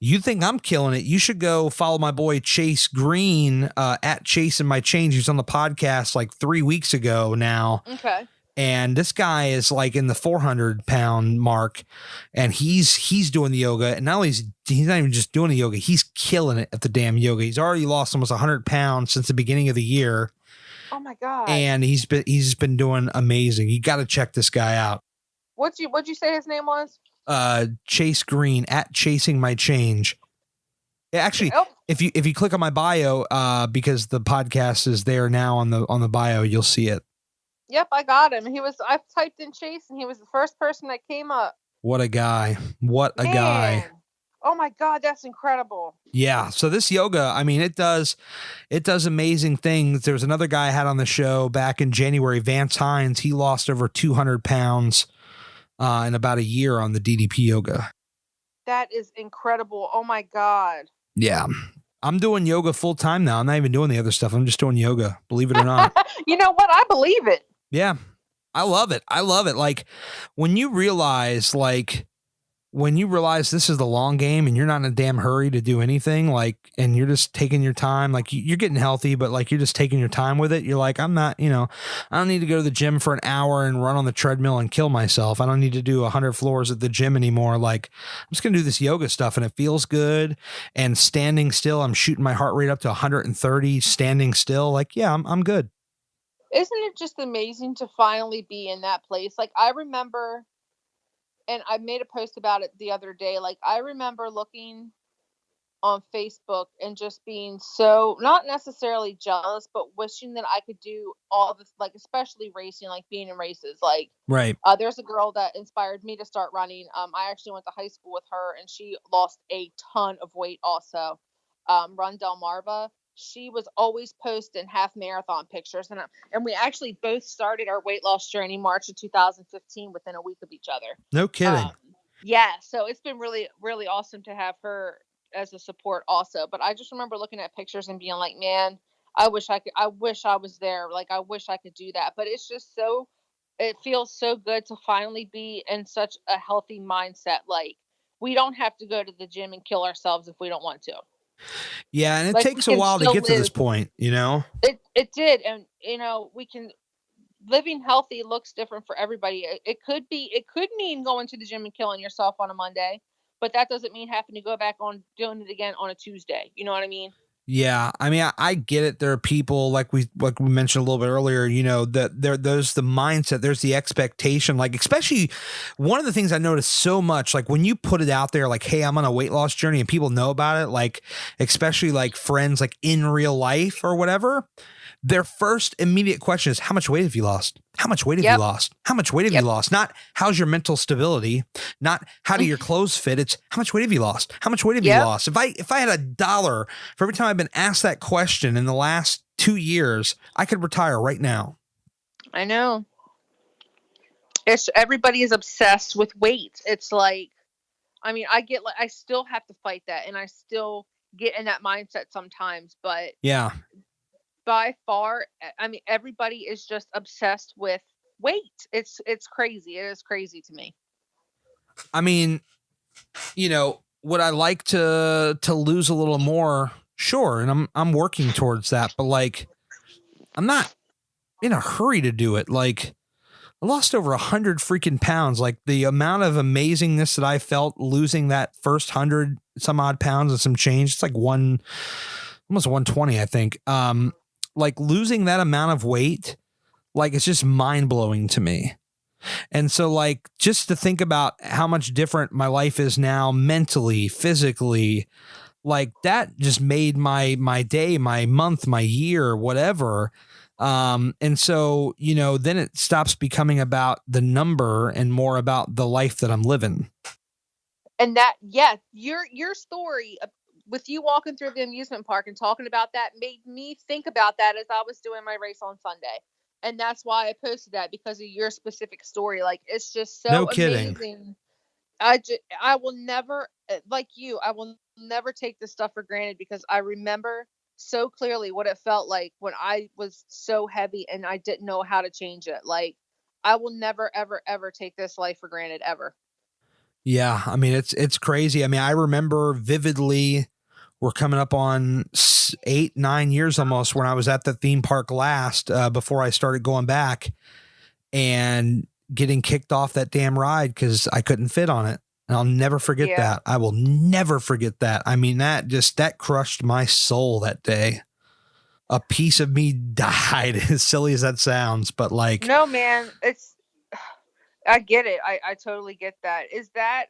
You think I'm killing it? You should go follow my boy Chase Green at Chase and My Change. He's on the podcast like 3 weeks ago now. Okay. And this guy is like in the 400-pound mark, and he's doing the yoga. And not only he's not even just doing the yoga, he's killing it at the damn yoga. He's already lost almost 100 pounds since the beginning of the year. Oh my God. And he's been doing amazing. You got to check this guy out. What'd you say his name was? Chase Green at Chasing My Change. Yeah, actually, if you click on my bio, because the podcast is there now on the bio, you'll see it. Yep, I got him. I typed in Chase, and he was the first person that came up. What a guy. What a guy. Oh my God, that's incredible. Yeah. So this yoga, I mean, it does amazing things. There was another guy I had on the show back in January, Vance Hines. He lost over 200 pounds in about a year on the DDP yoga. That is incredible. Oh my God. Yeah. I'm doing yoga full time now. I'm not even doing the other stuff. I'm just doing yoga. Believe it or not. You know what? I believe it. Yeah. I love it. I love it. Like when you realize like when you realize this is the long game and you're not in a damn hurry to do anything, like, and you're just taking your time, like you're getting healthy, but like you're just taking your time with it. You're like, I'm not, I don't need to go to the gym for an hour and run on the treadmill and kill myself. I don't need to do 100 floors at the gym anymore. Like, I'm just going to do this yoga stuff and it feels good. And standing still, I'm shooting my heart rate up to 130 standing still. Like, yeah, I'm good. Isn't it just amazing to finally be in that place? Like, I remember, and I made a post about it the other day. Like, I remember looking on Facebook and just being so, not necessarily jealous, but wishing that I could do all this, like, especially racing, like being in races. Like, Right. There's a girl that inspired me to start running. I actually went to high school with her, and she lost a ton of weight also. Run Delmarva. She was always posting half marathon pictures, and we actually both started our weight loss journey March of 2015 within a week of each other. No kidding. Yeah, so it's been really, really awesome to have her as a support also. But I just remember looking at pictures and being like, man, I wish I was there. Like, I wish I could do that. But it's just it feels so good to finally be in such a healthy mindset. Like, we don't have to go to the gym and kill ourselves if we don't want to. Yeah, and it Like, takes a while to get to this point, It did, and we can. Living healthy looks different for everybody. It could mean going to the gym and killing yourself on a Monday, but that doesn't mean having to go back on doing it again on a Tuesday. You know what I mean? Yeah, I mean, I get it. There are people like we mentioned a little bit earlier, that there's the mindset, there's the expectation, like, especially one of the things I noticed so much, like when you put it out there, like, hey, I'm on a weight loss journey and people know about it, like, especially like friends, like in real life or whatever, their first immediate question is, how much weight have you lost? How much weight have you lost? How much weight have you lost? Not how's your mental stability, not how do your clothes fit. It's how much weight have you lost? How much weight have you lost? If I had $1 for every time I've been asked that question in the last 2 years, I could retire right now. I know. Everybody is obsessed with weight. It's like, I mean, I still have to fight that, and I still get in that mindset sometimes, but yeah. By far, I mean, everybody is just obsessed with weight. It's crazy. It is crazy to me. I mean, would I like to lose a little more? Sure, and I'm working towards that, but like, I'm not in a hurry to do it. Like, I lost over 100 freaking pounds. Like, the amount of amazingness that I felt losing that first 100 some odd pounds and some change, it's like almost 120, I think. Like, losing that amount of weight, like, it's just mind blowing to me. And so, like, just to think about how much different my life is now, mentally, physically, like, that just made my day, my month, my year, whatever. And so, then it stops becoming about the number and more about the life that I'm living. And that, yeah, your story with you walking through the amusement park and talking about that made me think about that as I was doing my race on Sunday. And that's why I posted that, because of your specific story. Like, it's just so amazing. I will never, like you, I will never take this stuff for granted, because I remember so clearly what it felt like when I was so heavy and I didn't know how to change it. Like, I will never, ever, ever take this life for granted, ever. Yeah. I mean, it's crazy. I mean, I remember vividly, we're coming up on 8-9 years almost when I was at the theme park last, before I started going back and getting kicked off that damn ride because I couldn't fit on it. And I'll never forget that. I will never forget that. I mean, that crushed my soul that day. A piece of me died, as silly as that sounds, but like, no, man, I get it. I totally get that.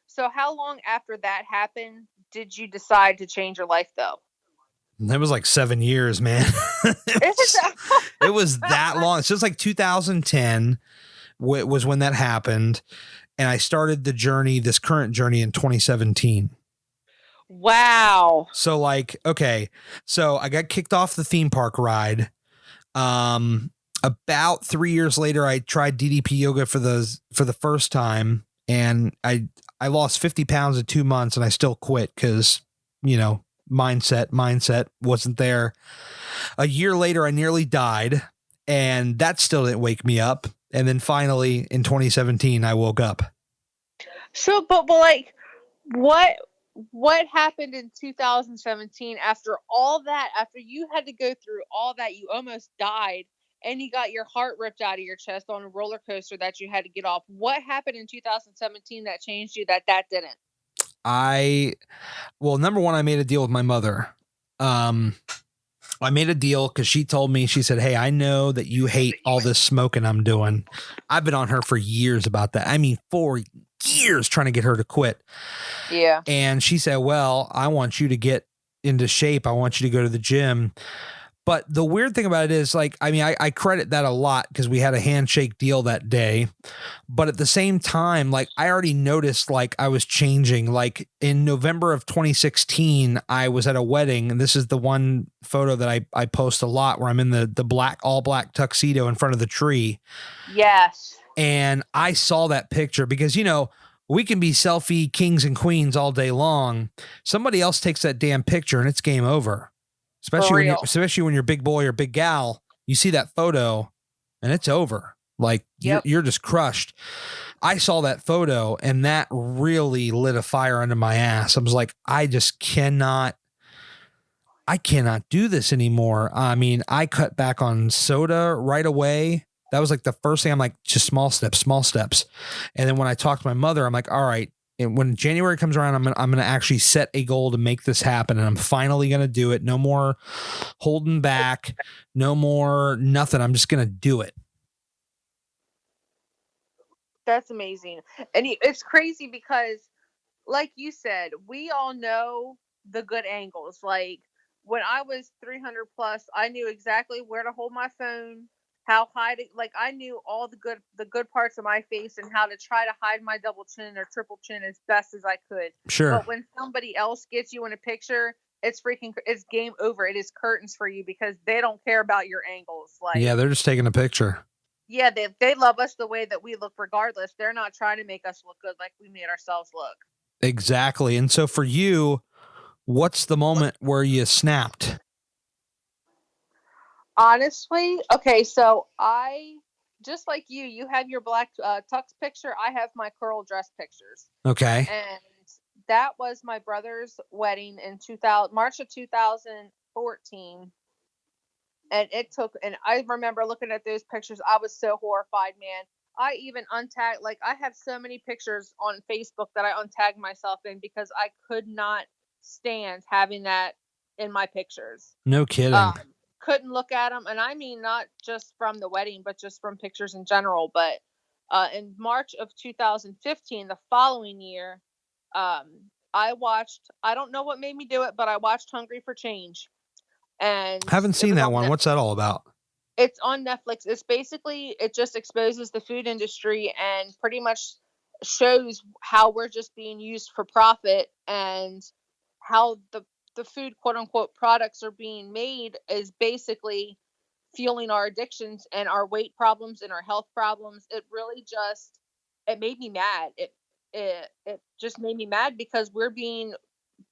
So how long after that happened did you decide to change your life, though? It was like 7 years, man. It was that long. It's just like 2010 was when that happened. And I started this current journey in 2017. Wow. So like, okay. So I got kicked off the theme park ride. About 3 years later, I tried DDP yoga for the first time. And I lost 50 pounds in 2 months, and I still quit because, mindset wasn't there. A year later, I nearly died, and that still didn't wake me up. And then finally in 2017, I woke up. So, but like, what what happened in 2017 after all that? After you had to go through all that, you almost died, and you got your heart ripped out of your chest on a roller coaster that you had to get off. What happened in 2017 that changed you that didn't? Well, number one, I made a deal with my mother. I made a deal because she told me, she said, "Hey, I know that you hate all this smoking I'm doing." I've been on her for years about that. I mean, 4 years trying to get her to quit. Yeah. And she said, "Well, I want you to get into shape. I want you to go to the gym." But the weird thing about it is, like, I mean, I credit that a lot because we had a handshake deal that day. But at the same time, like, I already noticed, like, I was changing. Like, in November of 2016, I was at a wedding, and this is the one photo that I post a lot where I'm in the all black tuxedo in front of the tree. Yes. And I saw that picture because, we can be selfie kings and queens all day long. Somebody else takes that damn picture and it's game over. Especially when you're big boy or big gal, you see that photo and it's over. Like, you're just crushed. I saw that photo and that really lit a fire under my ass. I was like, I cannot do this anymore. I mean, I cut back on soda right away. That was like the first thing. I'm like, just small steps. And then when I talked to my mother, I'm like, all right. And when January comes around, I'm gonna actually set a goal to make this happen, and I'm finally gonna do it. No more holding back, no more nothing. I'm just gonna do it. That's amazing. And it's crazy because, like you said, we all know the good angles. Like, when I was 300 plus, I knew exactly where to hold my phone, how high to, like, I knew all the good parts of my face and how to try to hide my double chin or triple chin as best as I could. Sure. But when somebody else gets you in a picture, it's game over. It is curtains for you because they don't care about your angles. Like, yeah, they're just taking a picture. Yeah, they love us the way that we look regardless. They're not trying to make us look good like we made ourselves look. Exactly. And so for you, what's the moment where you snapped? Honestly, okay, so I, just like you have your black tux picture. I have my curl dress pictures. Okay. And that was my brother's wedding in March of 2014. And I remember looking at those pictures. I was so horrified, man. I even untagged, like, I have so many pictures on Facebook that I untagged myself in because I could not stand having that in my pictures. No kidding. Couldn't look at them. And I mean, not just from the wedding, but just from pictures in general. But in March of 2015, the following year, I don't know what made me do it, but I watched Hungry for Change. And haven't seen that one. What's that all about? It's on Netflix. It's basically, it just exposes the food industry and pretty much shows how we're just being used for profit, and how the food, quote unquote, products are being made is basically fueling our addictions and our weight problems and our health problems. It really just, it made me mad. It just made me mad because we're being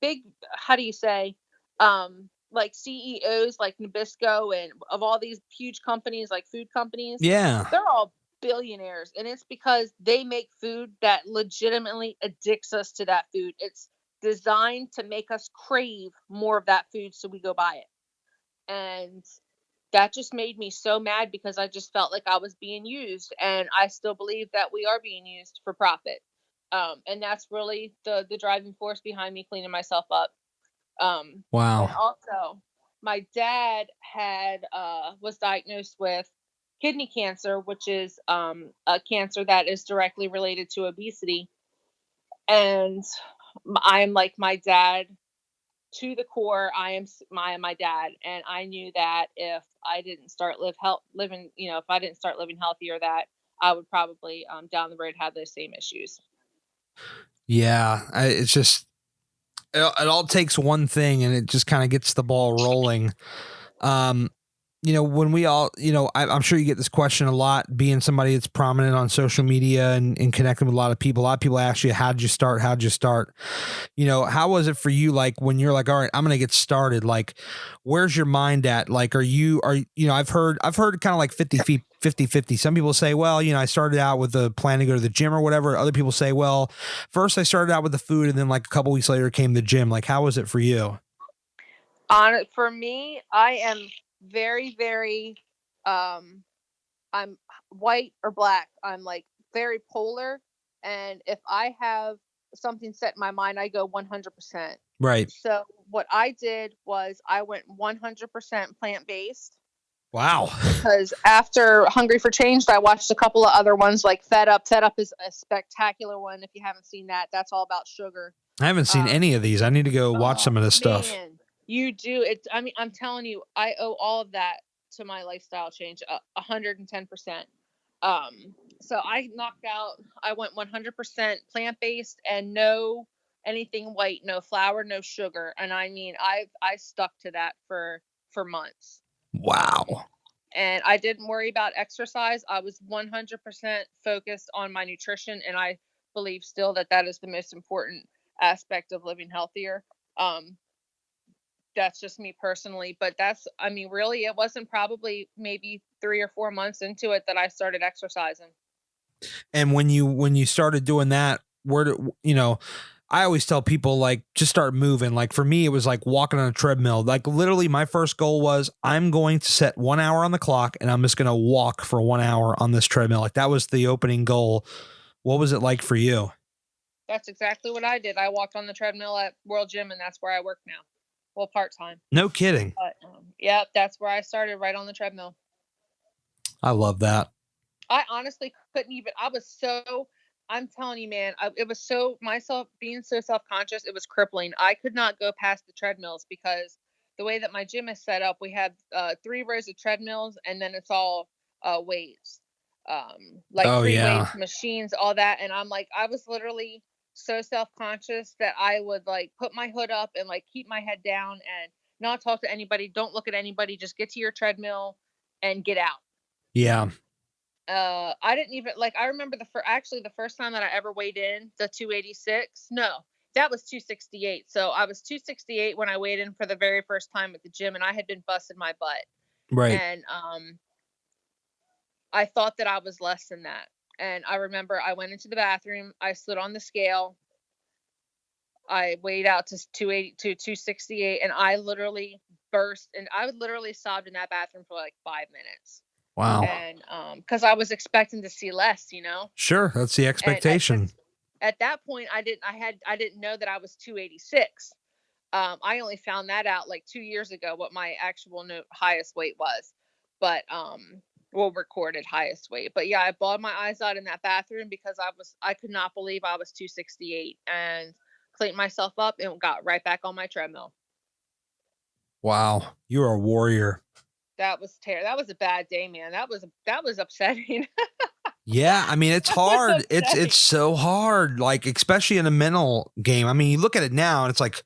big, how do you say, like CEOs like Nabisco and of all these huge companies, like food companies. Yeah. They're all billionaires, and it's because they make food that legitimately addicts us to that food. It's designed to make us crave more of that food, so we go buy it. And that just made me so mad because I just felt like I was being used, and I still believe that we are being used for profit. And that's really the driving force behind me cleaning myself up. Wow. And also, my dad was diagnosed with kidney cancer, which is a cancer that is directly related to obesity. And I'm like my dad to the core. I am my dad, and I knew that if I didn't start living, if I didn't start living healthier, that I would probably down the road have those same issues. Yeah, it's just, it all takes one thing and it just kind of gets the ball rolling. when we all, I'm sure you get this question a lot, being somebody that's prominent on social media and connecting with a lot of people ask you, how'd you start? How was it for you? Like when you're like, all right, I'm going to get started. Like, where's your mind at? Like, I've heard kind of like 50-50. Some people say, well, I started out with the plan to go to the gym or whatever. Other people say, well, first I started out with the food and then like a couple weeks later came the gym. Like, how was it for you? For me, I am very, very, I'm white or black. I'm like very polar. And if I have something set in my mind, I go 100%. Right. So what I did was I went 100% plant-based. Wow. Because after Hungry for Change, I watched a couple of other ones like Fed Up. Fed Up is a spectacular one. If you haven't seen that, that's all about sugar. I haven't seen any of these. I need to go watch some of this stuff. You do it. I mean, I'm telling you, I owe all of that to my lifestyle change, 110%. So I went 100% plant-based and no anything white, no flour, no sugar. And I mean, I stuck to that for months. Wow. And I didn't worry about exercise. I was 100% focused on my nutrition. And I believe still that is the most important aspect of living healthier. That's just me personally, but really it wasn't probably maybe 3 or 4 months into it that I started exercising. And when you started doing that, I always tell people like, just start moving. Like for me, it was like walking on a treadmill. Like literally my first goal was I'm going to set 1 hour on the clock and I'm just going to walk for 1 hour on this treadmill. Like that was the opening goal. What was it like for you? That's exactly what I did. I walked on the treadmill at World Gym and that's where I work now. Well, part-time. No kidding. But, yeah, that's where I started, right on the treadmill. I love that. I honestly couldn't even, I'm telling you, man, it was being so self-conscious, it was crippling. I could not go past the treadmills because the way that my gym is set up, we have 3 rows of treadmills and then it's all weights. Weights, machines, all that. And I'm like, I was literally so self-conscious that I would like put my hood up and like keep my head down and not talk to anybody. Don't look at anybody. Just get to your treadmill and get out. Yeah. I didn't even I remember the first time that I ever weighed in, the 286. No, that was 268. So I was 268 when I weighed in for the very first time at the gym and I had been busting my butt. Right. And I thought that I was less than that. And I remember I went into the bathroom, I stood on the scale, I weighed out to 268, and I literally burst, and I literally sobbed in that bathroom for like 5 minutes. Wow. And because I was expecting to see less, Sure, that's the expectation. At that point, I didn't know that I was 286. I only found that out like 2 years ago what my actual highest weight was, but recorded highest weight. But yeah, I bawled my eyes out in that bathroom because I could not believe I was 268 and cleaned myself up and got right back on my treadmill. Wow. You're a warrior. That was That was a bad day, man. That was upsetting. Yeah. I mean, it's hard. It's so hard. Like, especially in a mental game. I mean, you look at it now and it's like,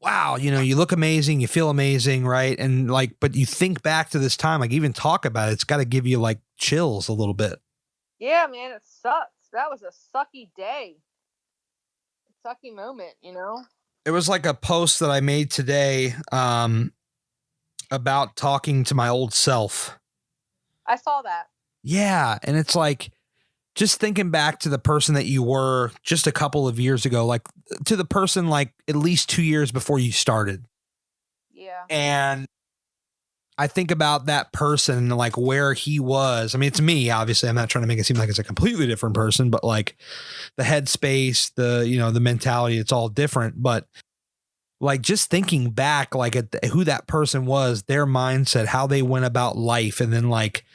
wow, you look amazing, you feel amazing, right? And like, but you think back to this time, like even talk about it, it's got to give you like chills a little bit. Yeah, man, it sucks. That was a sucky day. A sucky moment, It was like a post that I made today about talking to my old self. I saw that. Yeah. And it's like, just thinking back to the person that you were just a couple of years ago, like to the person like at least 2 years before you started. Yeah. And I think about that person, like where he was. I mean, it's me, obviously. I'm not trying to make it seem like it's a completely different person, but like the headspace, the mentality, it's all different. But like just thinking back, like at who that person was, their mindset, how they went about life. And then like,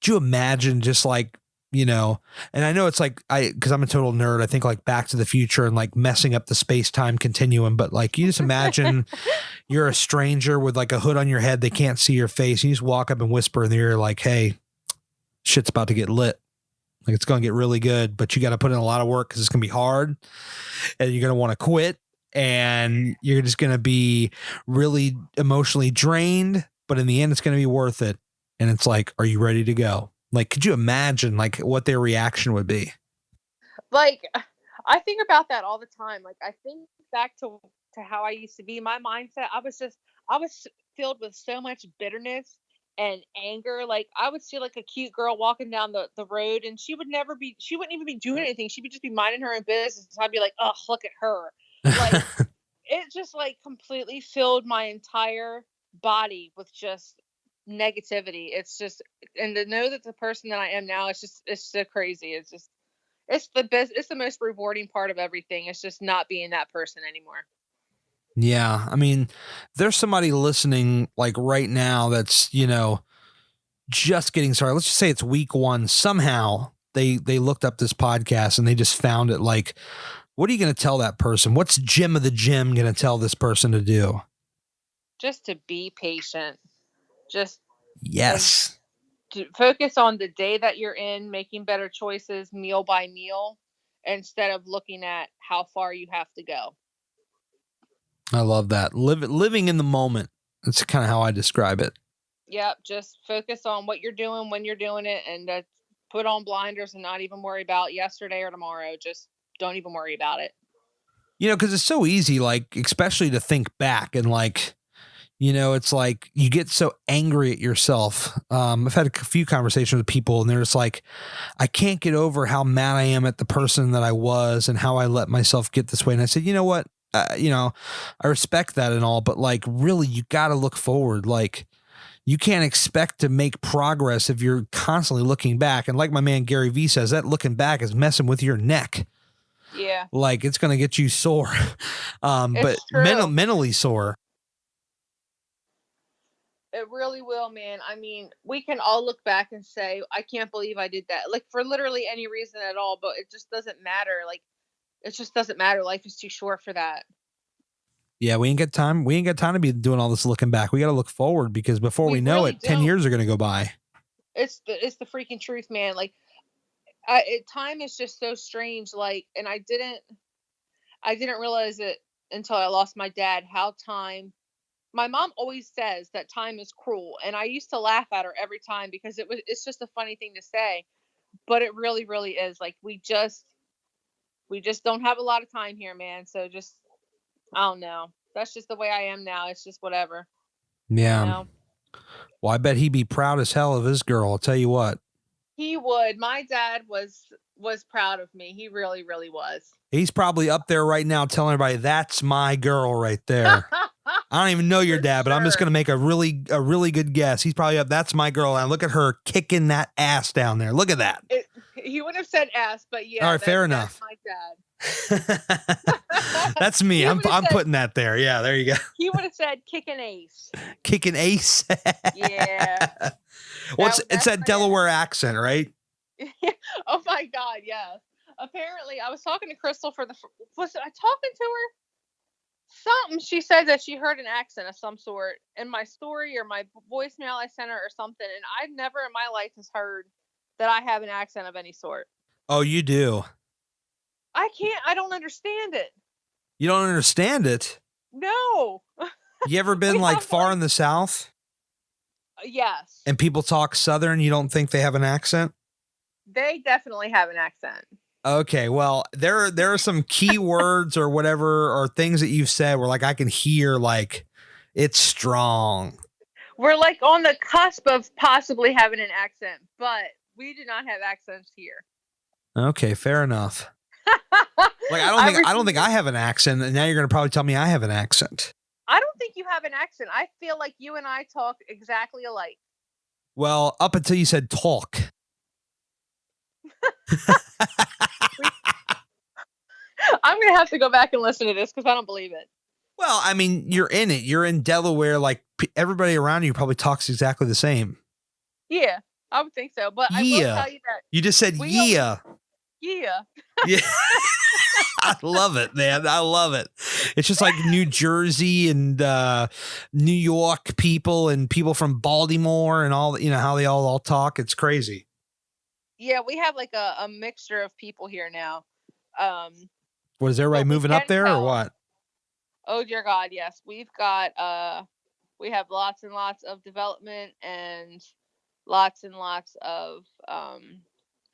do you imagine just like, and I know it's like, cause I'm a total nerd. I think like Back to the Future and like messing up the space-time continuum. But like, you just imagine you're a stranger with like a hood on your head. They can't see your face. You just walk up and whisper in the ear like, hey, shit's about to get lit. Like it's going to get really good, but you got to put in a lot of work cause it's going to be hard and you're going to want to quit and you're just going to be really emotionally drained, but in the end, it's going to be worth it. And it's like, are you ready to go? Like, could you imagine like what their reaction would be? Like, I think about that all the time. Like, I think back to how I used to be. My mindset, I was filled with so much bitterness and anger. Like, I would see like a cute girl walking down the road, and she wouldn't even be doing anything. She would just be minding her own business. I'd be like, oh, look at her. Like, it just like completely filled my entire body with just negativity. It's just, and to know that the person that I am now, it's so crazy. It's the best. It's the most rewarding part of everything. It's just not being that person anymore. Yeah. I mean, there's somebody listening like right now that's, just getting started. Let's just say it's week 1. Somehow they looked up this podcast and they just found it. Like, what are you going to tell that person? What's Jim of the Gym going to tell this person to do? Just to be patient. Just yes. To focus on the day that you're in, making better choices meal by meal, instead of looking at how far you have to go. I love that. Living in the moment. That's kind of how I describe it. Yep. Just focus on what you're doing when you're doing it, and put on blinders and not even worry about yesterday or tomorrow. Just don't even worry about it. Because it's so easy, like, especially to think back and like, it's like you get so angry at yourself. I've had a few conversations with people and they're just like, I can't get over how mad I am at the person that I was and how I let myself get this way. And I said, you know what? I respect that and all, but like, really, you got to look forward. Like, you can't expect to make progress if you're constantly looking back. And like my man Gary Vee says, that looking back is messing with your neck. Yeah. Like, it's going to get you sore, but mentally sore. It really will, man. I mean, we can all look back and say, I can't believe I did that. Like, for literally any reason at all, but it just doesn't matter. Like, it just doesn't matter. Life is too short for that. Yeah, we ain't got time. We ain't got time to be doing all this looking back. We got to look forward, because before we know really it, 10 years are going to go by. It's the freaking truth, man. Like, time is just so strange. Like, and I didn't realize it until I lost my dad, how time. My mom always says that time is cruel, and I used to laugh at her every time because it's just a funny thing to say, but it really, really is. Like, we just don't have a lot of time here, man. So just, I don't know. That's just the way I am now. It's just whatever. Yeah. Well, I bet he'd be proud as hell of his girl. I'll tell you what. He would. My dad was proud of me. He really, really was. He's probably up there right now telling everybody, that's my girl right there. I don't even know your dad, but I'm just going to make a really good guess. He's probably up. That's my girl. And look at her kicking that ass down there. Look at that. He would have said ass, but yeah. All right, fair enough. That's my dad. That's me. I'm putting that there. Yeah, there you go. He would have said kicking ace. Kicking ace. Yeah. Well, it's that Delaware accent, right? Oh my God, yeah. Apparently, I was talking to Crystal was I talking to her? Something, she said that she heard an accent of some sort in my story or my voicemail I sent her or something, and I've never in my life has heard that I have an accent of any sort. Oh, you do? I don't understand it. You don't understand it? No. You ever been like far in the South? Yes. And people talk Southern, you don't think they have an accent? They definitely have an accent. Okay, well, there are some key words or whatever, or things that you've said where like I can hear like it's strong. We're like on the cusp of possibly having an accent, but we do not have accents here. Okay, fair enough. Like I don't think I have an accent, and now you're going to probably tell me I have an accent. I don't think you have an accent. I feel like you and I talk exactly alike. Well, up until you said talk. I'm going to have to go back and listen to this because I don't believe it. Well, I mean, you're in it. You're in Delaware. Like everybody around you probably talks exactly the same. Yeah, I would think so. But I will tell you that. You just said yeah. Yeah. Yeah. I love it, man. I love it. It's just like New Jersey and New York people and people from Baltimore and all, how they all talk. It's crazy. Yeah, we have like a mixture of people here now. What, is everybody moving up there or what? Oh dear God, yes. We've got We have lots and lots of development and lots of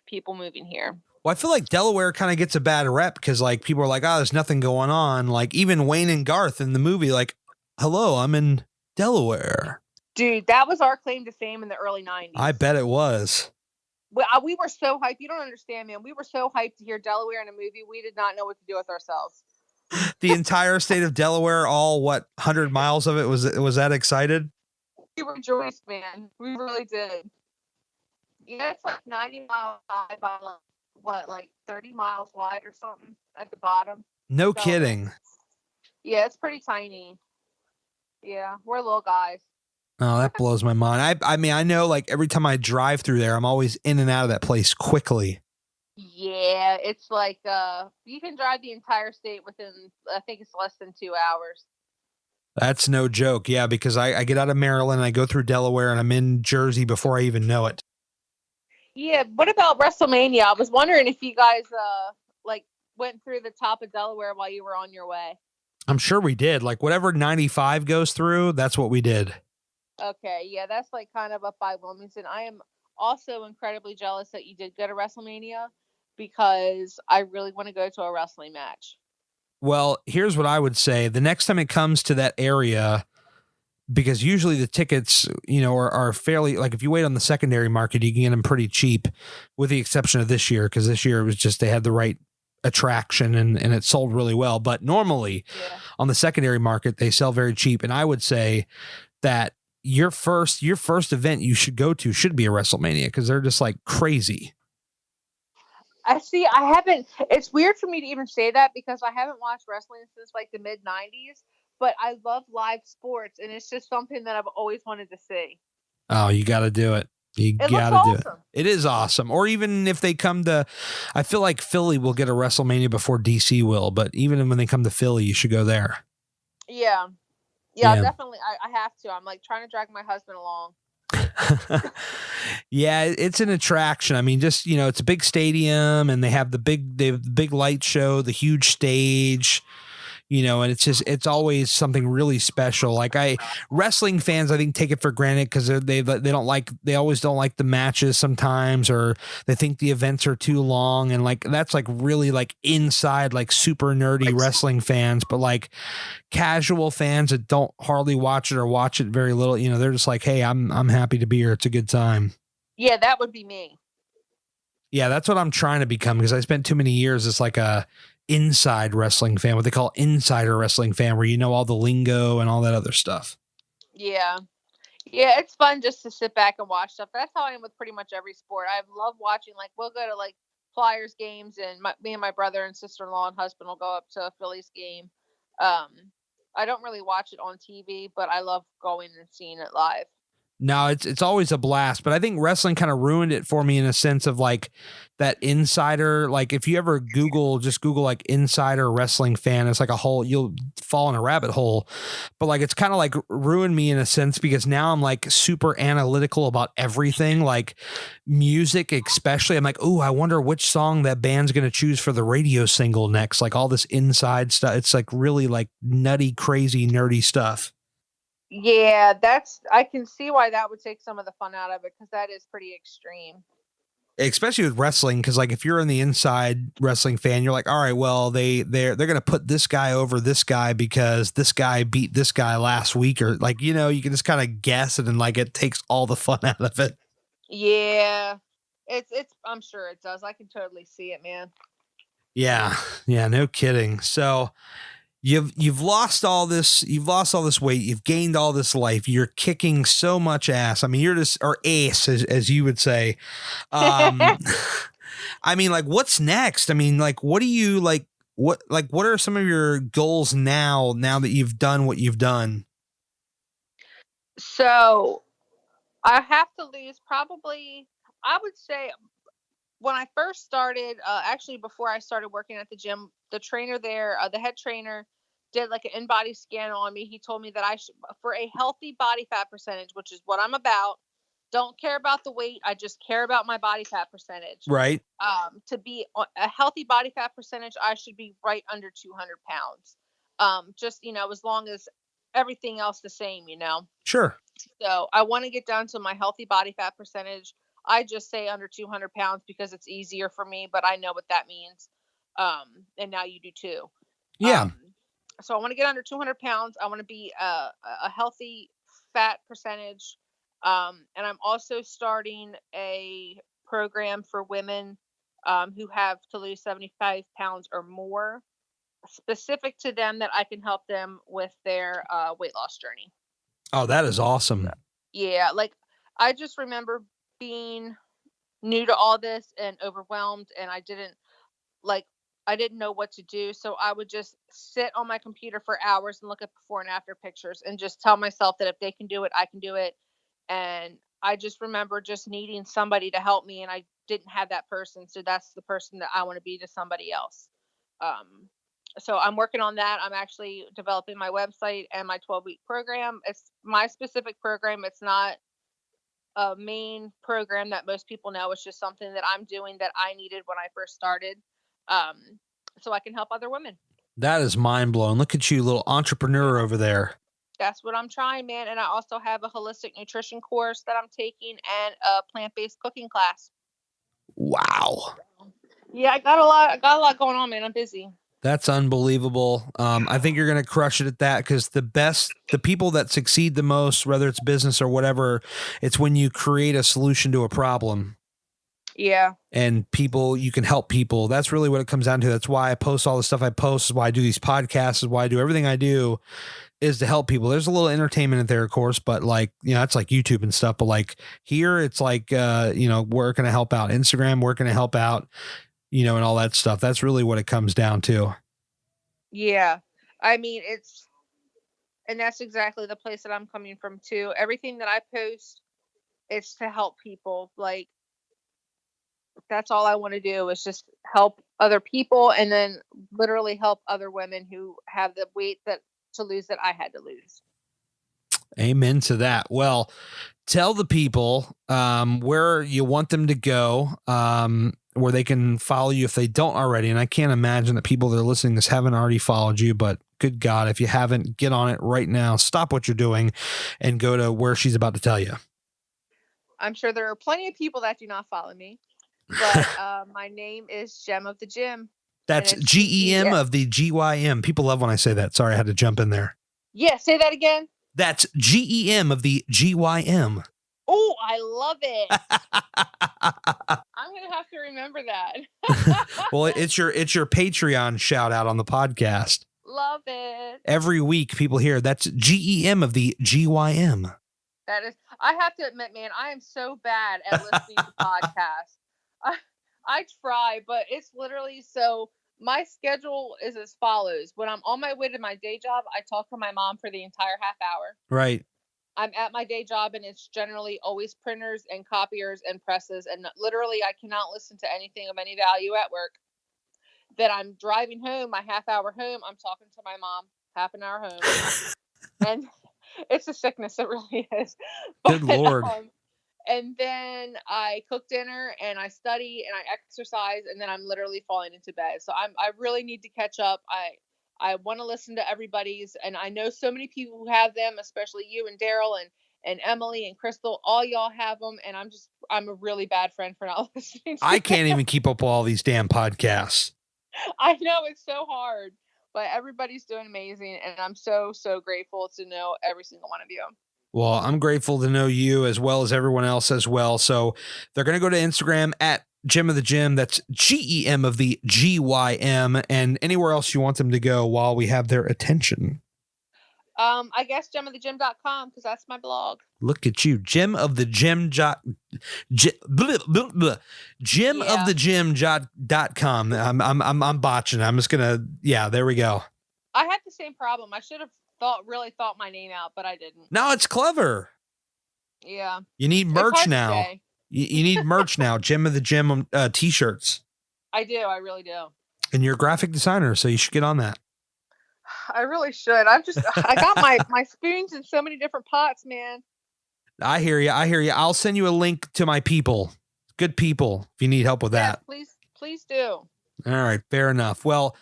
people moving here. Well, I feel like Delaware kind of gets a bad rep because like people are like, oh, there's nothing going on. Like even Wayne and Garth in the movie, like, hello, I'm in Delaware. Dude, that was our claim to fame in the early 90s. I bet it was. We were so hyped. You don't understand, man. We were so hyped to hear Delaware in a movie. We did not know what to do with ourselves. The entire state of Delaware, all 100 miles of it was that excited? We rejoiced, man. We really did. Yeah, it's like 90 miles high by like 30 miles wide or something at the bottom. No kidding. Yeah, it's pretty tiny. Yeah, we're little guys. Oh, that blows my mind. I mean, I know like every time I drive through there, I'm always in and out of that place quickly. Yeah, it's like you can drive the entire state within, I think it's less than 2 hours. That's no joke. Yeah, because I get out of Maryland, I go through Delaware, and I'm in Jersey before I even know it. Yeah, what about WrestleMania? I was wondering if you guys like went through the top of Delaware while you were on your way. I'm sure we did. Like whatever 95 goes through, that's what we did. Okay, yeah, that's like kind of up by Wilmington. I am also incredibly jealous that you did go to WrestleMania because I really want to go to a wrestling match. Well, here's what I would say. The next time it comes to that area, because usually the tickets, are fairly, like if you wait on the secondary market, you can get them pretty cheap, with the exception of this year, because this year it was just they had the right attraction and it sold really well. But normally on the secondary market, they sell very cheap. And I would say that your first event you should go to should be a WrestleMania because they're just like crazy. I haven't, it's weird for me to even say that because I haven't watched wrestling since like the mid 90s, but I love live sports and it's just something that I've always wanted to see. Oh, you got to do it. You got to do it. It is awesome. Or even if they come to, I feel like Philly will get a WrestleMania before DC will, but even when they come to Philly, you should go there. Yeah. Yeah, definitely. I have to. I'm like trying to drag my husband along. Yeah, it's an attraction. I mean, just, it's a big stadium and they have the big light show, the huge stage, and it's always something really special. Like wrestling fans, I think, take it for granted because they always don't like the matches sometimes, or they think the events are too long. And like, that's like really like inside, like super nerdy wrestling fans, but like casual fans that don't hardly watch it or watch it very little, they're just like, hey, I'm happy to be here. It's a good time. Yeah, that would be me. Yeah, that's what I'm trying to become because I spent too many years as like a inside wrestling fan, what they call insider wrestling fan, where all the lingo and all that other stuff. Yeah, it's fun just to sit back and watch stuff. That's how I am with pretty much every sport. I love watching. Like we'll go to like Flyers games, and me and my brother and sister-in-law and husband will go up to a Phillies game. I don't really watch it on TV, but I love going and seeing it live. No, it's always a blast, but I think wrestling kind of ruined it for me in a sense of like that insider. Like if you ever just Google like insider wrestling fan, it's like you'll fall in a rabbit hole. But like it's kind of like ruined me in a sense because now I'm like super analytical about everything, like music especially. I'm like, oh, I wonder which song that band's gonna choose for the radio single next. Like all this inside stuff. It's like really like nutty, crazy, nerdy stuff. Yeah, I can see why that would take some of the fun out of it because that is pretty extreme. Especially with wrestling, because like if you're in the inside wrestling fan, you're like, all right, well they're gonna put this guy over this guy because this guy beat this guy last week, or like you can just kind of guess it and like it takes all the fun out of it. Yeah, it's I'm sure it does. I can totally see it, man. Yeah, no kidding. So. You've lost all this weight. You've gained all this life. You're kicking so much ass. I mean, you're just, or ace, as you would say. I mean, like, what's next? I mean, like, what do you like? What are some of your goals now that you've done what you've done? So I have to lose probably, I would say, when I first started, actually before I started working at the gym, the trainer there, the head trainer, did like an in-body scan on me. He told me that I should, for a healthy body fat percentage, which is what I'm about, don't care about the weight. I just care about my body fat percentage. Right. To be a healthy body fat percentage, I should be right under 200 pounds. Just, as long as everything else the same, Sure. So I want to get down to my healthy body fat percentage. I just say under 200 pounds because it's easier for me, but I know what that means. And now you do too. Yeah. So I want to get under 200 pounds. I want to be a healthy fat percentage. And I'm also starting a program for women who have to lose 75 pounds or more, specific to them, that I can help them with their weight loss journey. Oh, that is awesome. Yeah, like I just remember being new to all this and overwhelmed, and I didn't know what to do. So I would just sit on my computer for hours and look at before and after pictures and just tell myself that if they can do it, I can do it. And I just remember just needing somebody to help me, and I didn't have that person. So that's the person that I want to be to somebody else. So I'm working on that. I'm actually developing my website and my 12-week program. It's my specific program. It's not a main program that most people know. It's just something that I'm doing that I needed when I first started. So I can help other women. That is mind blowing. Look at you, little entrepreneur over there. That's what I'm trying, man. And I also have a holistic nutrition course that I'm taking and a plant-based cooking class. Wow. Yeah, I got a lot going on, man. I'm busy. That's unbelievable. I think you're going to crush it at that, because the people that succeed the most, whether it's business or whatever, it's when you create a solution to a problem. Yeah. And you can help people. That's really what it comes down to. That's why I post all the stuff I post, is why I do these podcasts, is why I do everything I do, is to help people. There's a little entertainment in there, of course, but it's like YouTube and stuff. But like here, it's like, we're going to help out. Instagram, we're going to help out, and all that stuff. That's really what it comes down to. Yeah. I mean, and that's exactly the place that I'm coming from too. Everything that I post is to help people. Like, that's all I want to do, is just help other people, and then literally help other women who have the weight to lose that I had to lose. Amen to that. Well, tell the people where you want them to go, where they can follow you if they don't already. And I can't imagine that people that are listening to this haven't already followed you, but good God, if you haven't, get on it right now. Stop what you're doing and go to where she's about to tell you. I'm sure there are plenty of people that do not follow me, but my name is Gem of the Gym. That's GEM of the GYM. People love when I say that. Sorry, I had to jump in there. Yeah, say that again. That's GEM of the GYM. Oh, I love it. I'm going to have to remember that. Well, it's your Patreon shout out on the podcast. Love it. Every week people hear that's GEM of the GYM. That is, I have to admit, man, I am so bad at listening to podcasts. I try, but it's literally so. My schedule is as follows. When I'm on my way to my day job, I talk to my mom for the entire half hour. Right. I'm at my day job, and it's generally always printers and copiers and presses. And literally, I cannot listen to anything of any value at work. Then I'm driving home, my half hour home. I'm talking to my mom, half an hour home. And it's a sickness. It really is. Good Lord. And then I cook dinner, and I study, and I exercise, and then I'm literally falling into bed. So I really need to catch up. I want to listen to everybody's, and I know so many people who have them, especially you and Daryl and Emily and Crystal. All y'all have them, and I'm a really bad friend for not listening to I can't even keep up with all these damn podcasts. I know, it's so hard, but everybody's doing amazing, and I'm so, so grateful to know every single one of you. Well, I'm grateful to know you as well as everyone else as well. So they're going to go to Instagram at Gem of the Gym. That's GEM of the GYM, and anywhere else you want them to go while we have their attention. I guess gemofthegym.com, because that's my blog. Look at you. Gem of the Gym. Gemofthegym.com. I'm botching. I'm just going to, there we go. I had the same problem. I should have really thought my name out, but I didn't. No, it's clever. Yeah. You need merch now. You need merch now. Gem of the Gym t-shirts. I do. I really do. And you're a graphic designer, so you should get on that. I really should. I got my spoons in so many different pots, man. I hear you. I'll send you a link to my people. Good people, if you need help with that. Please do. All right. Fair enough. Well,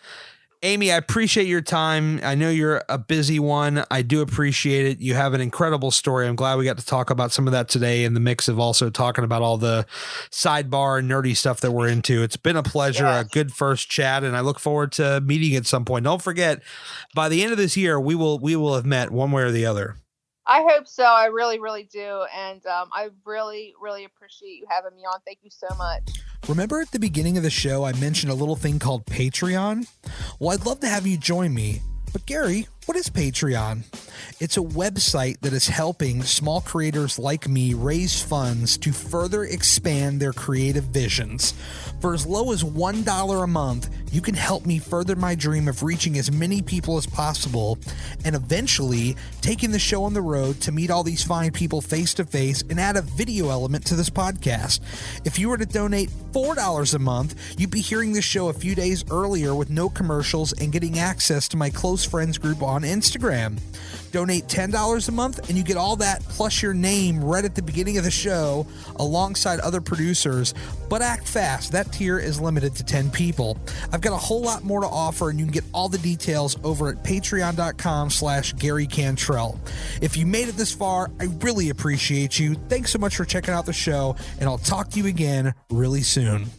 Amy, I appreciate your time. I know you're a busy one. I do appreciate it. You have an incredible story. I'm glad we got to talk about some of that today in the mix of also talking about all the sidebar and nerdy stuff that we're into. It's been a pleasure, a good first chat, and I look forward to meeting at some point. Don't forget, by the end of this year, we will have met one way or the other. I hope so. I really, really do. And I really, really appreciate you having me on. Thank you so much. Remember at the beginning of the show, I mentioned a little thing called Patreon? Well, I'd love to have you join me. But Gary, what is Patreon? It's a website that is helping small creators like me raise funds to further expand their creative visions. For as low as $1 a month, you can help me further my dream of reaching as many people as possible and eventually taking the show on the road to meet all these fine people face to face and add a video element to this podcast. If you were to donate $4 a month, you'd be hearing this show a few days earlier with no commercials and getting access to my close friends group on Instagram. Donate $10 a month and you get all that plus your name right at the beginning of the show alongside other producers, but act fast. That tier is limited to 10 people. I've got a whole lot more to offer and you can get all the details over at patreon.com/Gary Cantrell. If you made it this far, I really appreciate you. Thanks so much for checking out the show and I'll talk to you again really soon.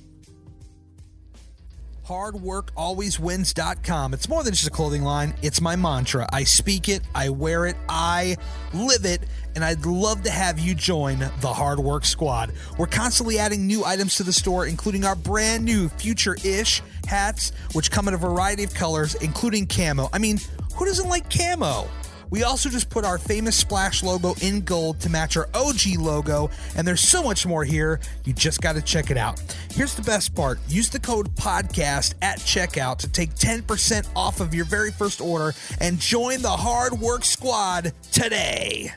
HardWorkAlwaysWins.com. It's more than just a clothing line. It's my mantra. I speak it, I wear it, I live it, and I'd love to have you join the Hard Work Squad. We're constantly adding new items to the store, including our brand new Future-ish hats, which come in a variety of colors, including camo. I mean, who doesn't like camo? We also just put our famous Splash logo in gold to match our OG logo, and there's so much more here. You just got to check it out. Here's the best part. Use the code PODCAST at checkout to take 10% off of your very first order and join the Hard Work Squad today.